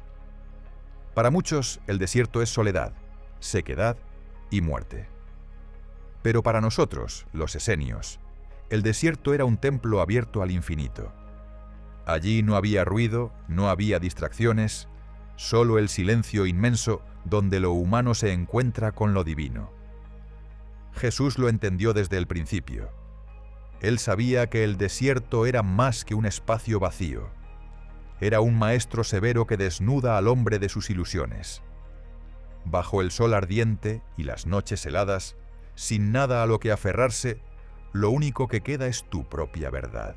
[SPEAKER 1] Para muchos, el desierto es soledad, sequedad y muerte. Pero para nosotros, los esenios, el desierto era un templo abierto al infinito. Allí no había ruido, no había distracciones, solo el silencio inmenso donde lo humano se encuentra con lo divino. Jesús lo entendió desde el principio. Él sabía que el desierto era más que un espacio vacío. Era un maestro severo que desnuda al hombre de sus ilusiones. Bajo el sol ardiente y las noches heladas, sin nada a lo que aferrarse, lo único que queda es tu propia verdad.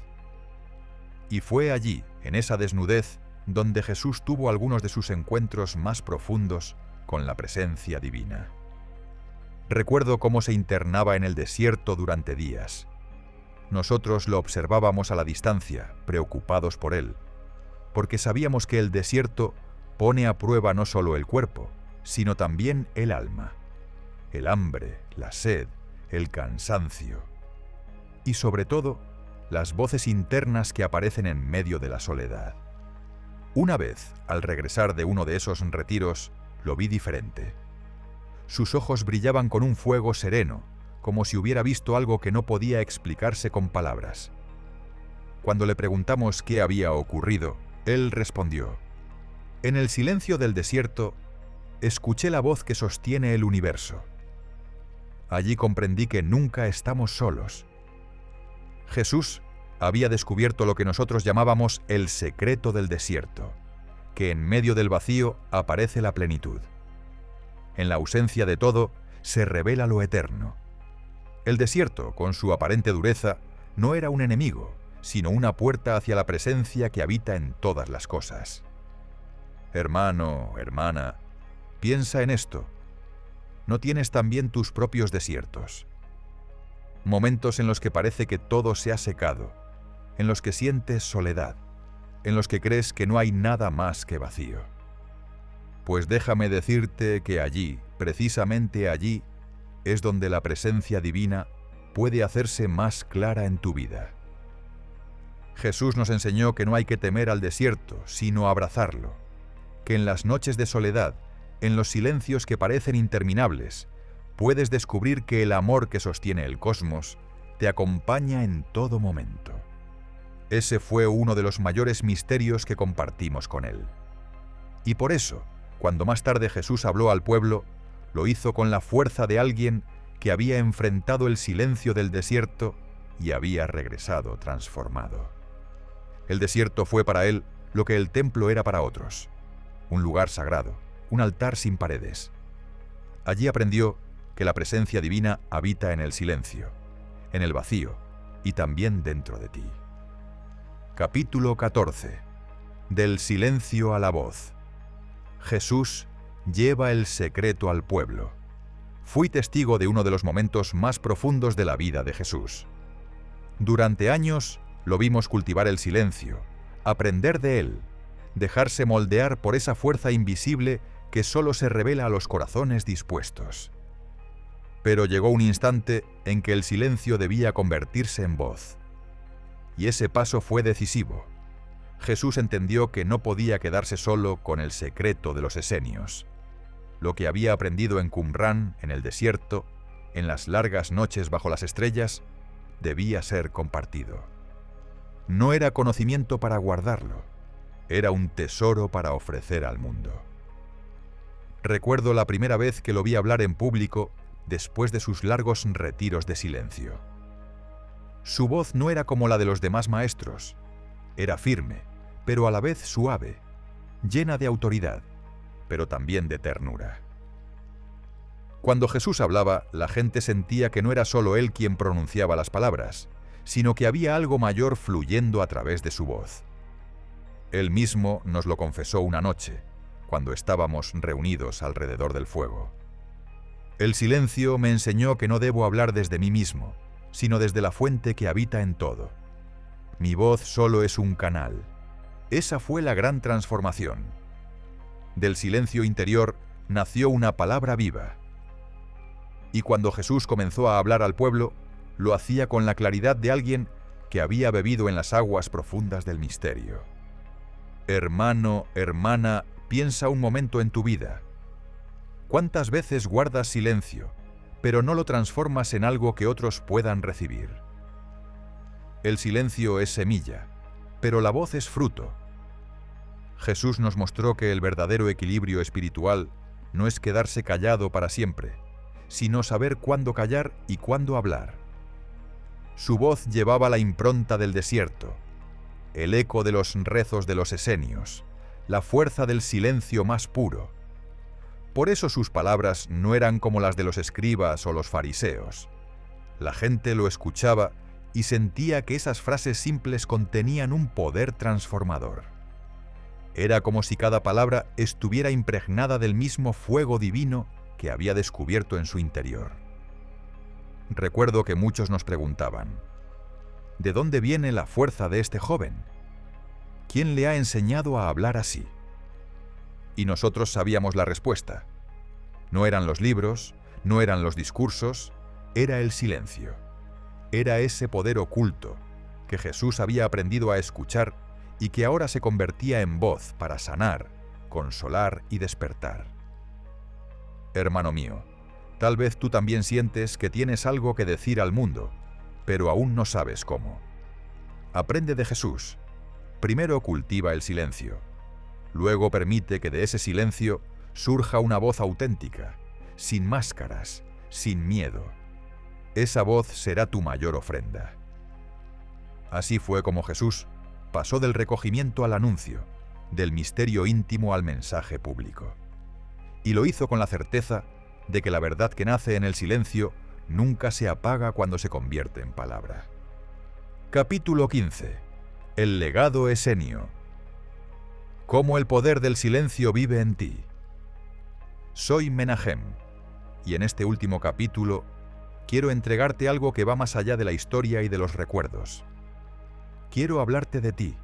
[SPEAKER 1] Y fue allí, en esa desnudez, donde Jesús tuvo algunos de sus encuentros más profundos con la presencia divina. Recuerdo cómo se internaba en el desierto durante días. Nosotros lo observábamos a la distancia, preocupados por él, porque sabíamos que el desierto pone a prueba no solo el cuerpo, sino también el alma, el hambre, la sed, el cansancio y sobre todo las voces internas que aparecen en medio de la soledad. Una vez, al regresar de uno de esos retiros, lo vi diferente. Sus ojos brillaban con un fuego sereno, como si hubiera visto algo que no podía explicarse con palabras. Cuando le preguntamos qué había ocurrido, él respondió: «En el silencio del desierto, escuché la voz que sostiene el universo. Allí comprendí que nunca estamos solos». Jesús había descubierto lo que nosotros llamábamos el secreto del desierto, que en medio del vacío aparece la plenitud. En la ausencia de todo, se revela lo eterno. El desierto, con su aparente dureza, no era un enemigo, sino una puerta hacia la presencia que habita en todas las cosas. Hermano, hermana, piensa en esto. ¿No tienes también tus propios desiertos? Momentos en los que parece que todo se ha secado, en los que sientes soledad, en los que crees que no hay nada más que vacío. Pues déjame decirte que allí, precisamente allí, es donde la presencia divina puede hacerse más clara en tu vida. Jesús nos enseñó que no hay que temer al desierto, sino abrazarlo, que en las noches de soledad, en los silencios que parecen interminables, puedes descubrir que el amor que sostiene el cosmos te acompaña en todo momento. Ese fue uno de los mayores misterios que compartimos con él. Y por eso, cuando más tarde Jesús habló al pueblo, lo hizo con la fuerza de alguien que había enfrentado el silencio del desierto y había regresado transformado. El desierto fue para él lo que el templo era para otros, un lugar sagrado, un altar sin paredes. Allí aprendió que la presencia divina habita en el silencio, en el vacío y también dentro de ti. Capítulo 14. Del silencio a la voz. Jesús lleva el secreto al pueblo. Fui testigo de uno de los momentos más profundos de la vida de Jesús. Durante años lo vimos cultivar el silencio, aprender de él, dejarse moldear por esa fuerza invisible que solo se revela a los corazones dispuestos. Pero llegó un instante en que el silencio debía convertirse en voz. Y ese paso fue decisivo. Jesús entendió que no podía quedarse solo con el secreto de los esenios. Lo que había aprendido en Qumran, en el desierto, en las largas noches bajo las estrellas, debía ser compartido. No era conocimiento para guardarlo, era un tesoro para ofrecer al mundo. Recuerdo la primera vez que lo vi hablar en público después de sus largos retiros de silencio. Su voz no era como la de los demás maestros, era firme, pero a la vez suave, llena de autoridad, pero también de ternura. Cuando Jesús hablaba, la gente sentía que no era solo él quien pronunciaba las palabras, sino que había algo mayor fluyendo a través de su voz. Él mismo nos lo confesó una noche, cuando estábamos reunidos alrededor del fuego. El silencio me enseñó que no debo hablar desde mí mismo, sino desde la fuente que habita en todo. Mi voz solo es un canal. Esa fue la gran transformación. Del silencio interior nació una palabra viva. Y cuando Jesús comenzó a hablar al pueblo, lo hacía con la claridad de alguien que había bebido en las aguas profundas del misterio. Hermano, hermana, piensa un momento en tu vida. ¿Cuántas veces guardas silencio, pero no lo transformas en algo que otros puedan recibir? El silencio es semilla, pero la voz es fruto. Jesús nos mostró que el verdadero equilibrio espiritual no es quedarse callado para siempre, sino saber cuándo callar y cuándo hablar. Su voz llevaba la impronta del desierto, el eco de los rezos de los esenios, la fuerza del silencio más puro. Por eso sus palabras no eran como las de los escribas o los fariseos. La gente lo escuchaba y sentía que esas frases simples contenían un poder transformador. Era como si cada palabra estuviera impregnada del mismo fuego divino que que había descubierto en su interior. Recuerdo que muchos nos preguntaban, ¿de dónde viene la fuerza de este joven? ¿Quién le ha enseñado a hablar así? Y nosotros sabíamos la respuesta. No eran los libros, no eran los discursos, era el silencio. Era ese poder oculto que Jesús había aprendido a escuchar y que ahora se convertía en voz para sanar, consolar y despertar. Hermano mío, tal vez tú también sientes que tienes algo que decir al mundo, pero aún no sabes cómo. Aprende de Jesús. Primero cultiva el silencio. Luego permite que de ese silencio surja una voz auténtica, sin máscaras, sin miedo. Esa voz será tu mayor ofrenda. Así fue como Jesús pasó del recogimiento al anuncio, del misterio íntimo al mensaje público. Y lo hizo con la certeza de que la verdad que nace en el silencio nunca se apaga cuando se convierte en palabra. Capítulo 15. El legado esenio. Cómo el poder del silencio vive en ti. Soy Menahem, y en este último capítulo quiero entregarte algo que va más allá de la historia y de los recuerdos. Quiero hablarte de ti,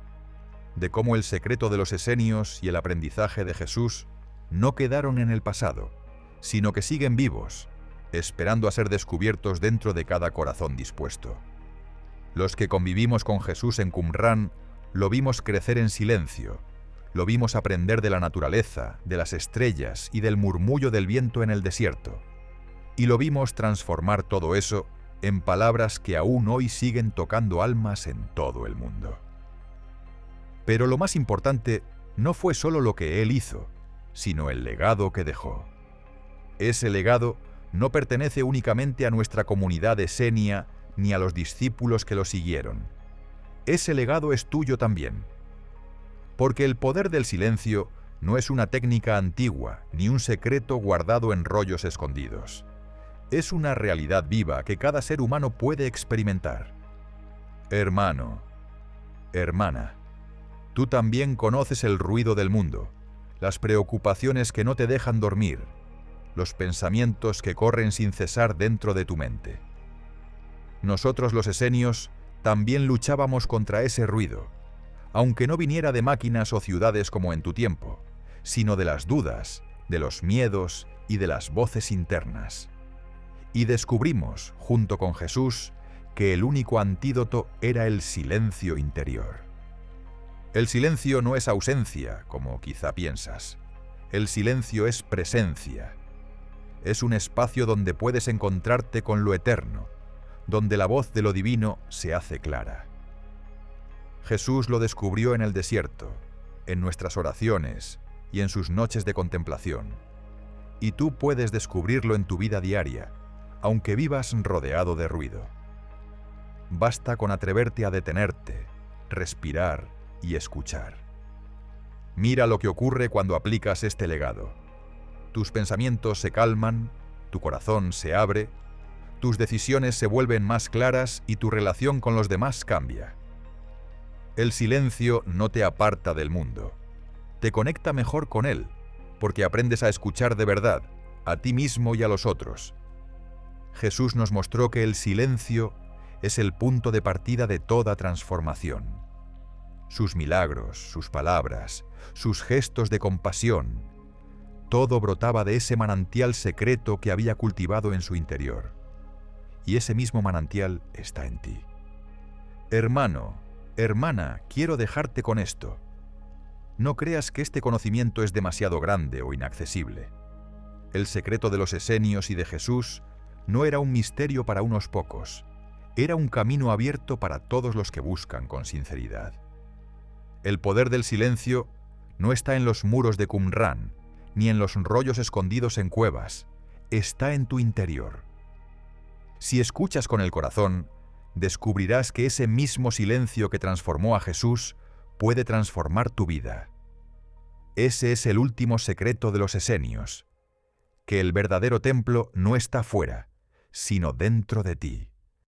[SPEAKER 1] de cómo el secreto de los esenios y el aprendizaje de Jesús no quedaron en el pasado, sino que siguen vivos, esperando a ser descubiertos dentro de cada corazón dispuesto. Los que convivimos con Jesús en Qumran lo vimos crecer en silencio, lo vimos aprender de la naturaleza, de las estrellas y del murmullo del viento en el desierto, y lo vimos transformar todo eso en palabras que aún hoy siguen tocando almas en todo el mundo. Pero lo más importante no fue solo lo que él hizo, sino el legado que dejó. Ese legado no pertenece únicamente a nuestra comunidad esenia ni a los discípulos que lo siguieron. Ese legado es tuyo también. Porque el poder del silencio no es una técnica antigua ni un secreto guardado en rollos escondidos. Es una realidad viva que cada ser humano puede experimentar. Hermano, hermana, tú también conoces el ruido del mundo, las preocupaciones que no te dejan dormir, los pensamientos que corren sin cesar dentro de tu mente. Nosotros los esenios también luchábamos contra ese ruido, aunque no viniera de máquinas o ciudades como en tu tiempo, sino de las dudas, de los miedos y de las voces internas. Y descubrimos, junto con Jesús, que el único antídoto era el silencio interior. El silencio no es ausencia, como quizá piensas. El silencio es presencia. Es un espacio donde puedes encontrarte con lo eterno, donde la voz de lo divino se hace clara. Jesús lo descubrió en el desierto, en nuestras oraciones y en sus noches de contemplación. Y tú puedes descubrirlo en tu vida diaria, aunque vivas rodeado de ruido. Basta con atreverte a detenerte, respirar y escuchar. Mira lo que ocurre cuando aplicas este legado. Tus pensamientos se calman, tu corazón se abre, tus decisiones se vuelven más claras y tu relación con los demás cambia. El silencio no te aparta del mundo, te conecta mejor con él, porque aprendes a escuchar de verdad, a ti mismo y a los otros. Jesús nos mostró que el silencio es el punto de partida de toda transformación. Sus milagros, sus palabras, sus gestos de compasión, todo brotaba de ese manantial secreto que había cultivado en su interior. Y ese mismo manantial está en ti. Hermano, hermana, quiero dejarte con esto. No creas que este conocimiento es demasiado grande o inaccesible. El secreto de los esenios y de Jesús no era un misterio para unos pocos, era un camino abierto para todos los que buscan con sinceridad. El poder del silencio no está en los muros de Qumran, ni en los rollos escondidos en cuevas, está en tu interior. Si escuchas con el corazón, descubrirás que ese mismo silencio que transformó a Jesús puede transformar tu vida. Ese es el último secreto de los esenios, que el verdadero templo no está fuera, sino dentro de ti.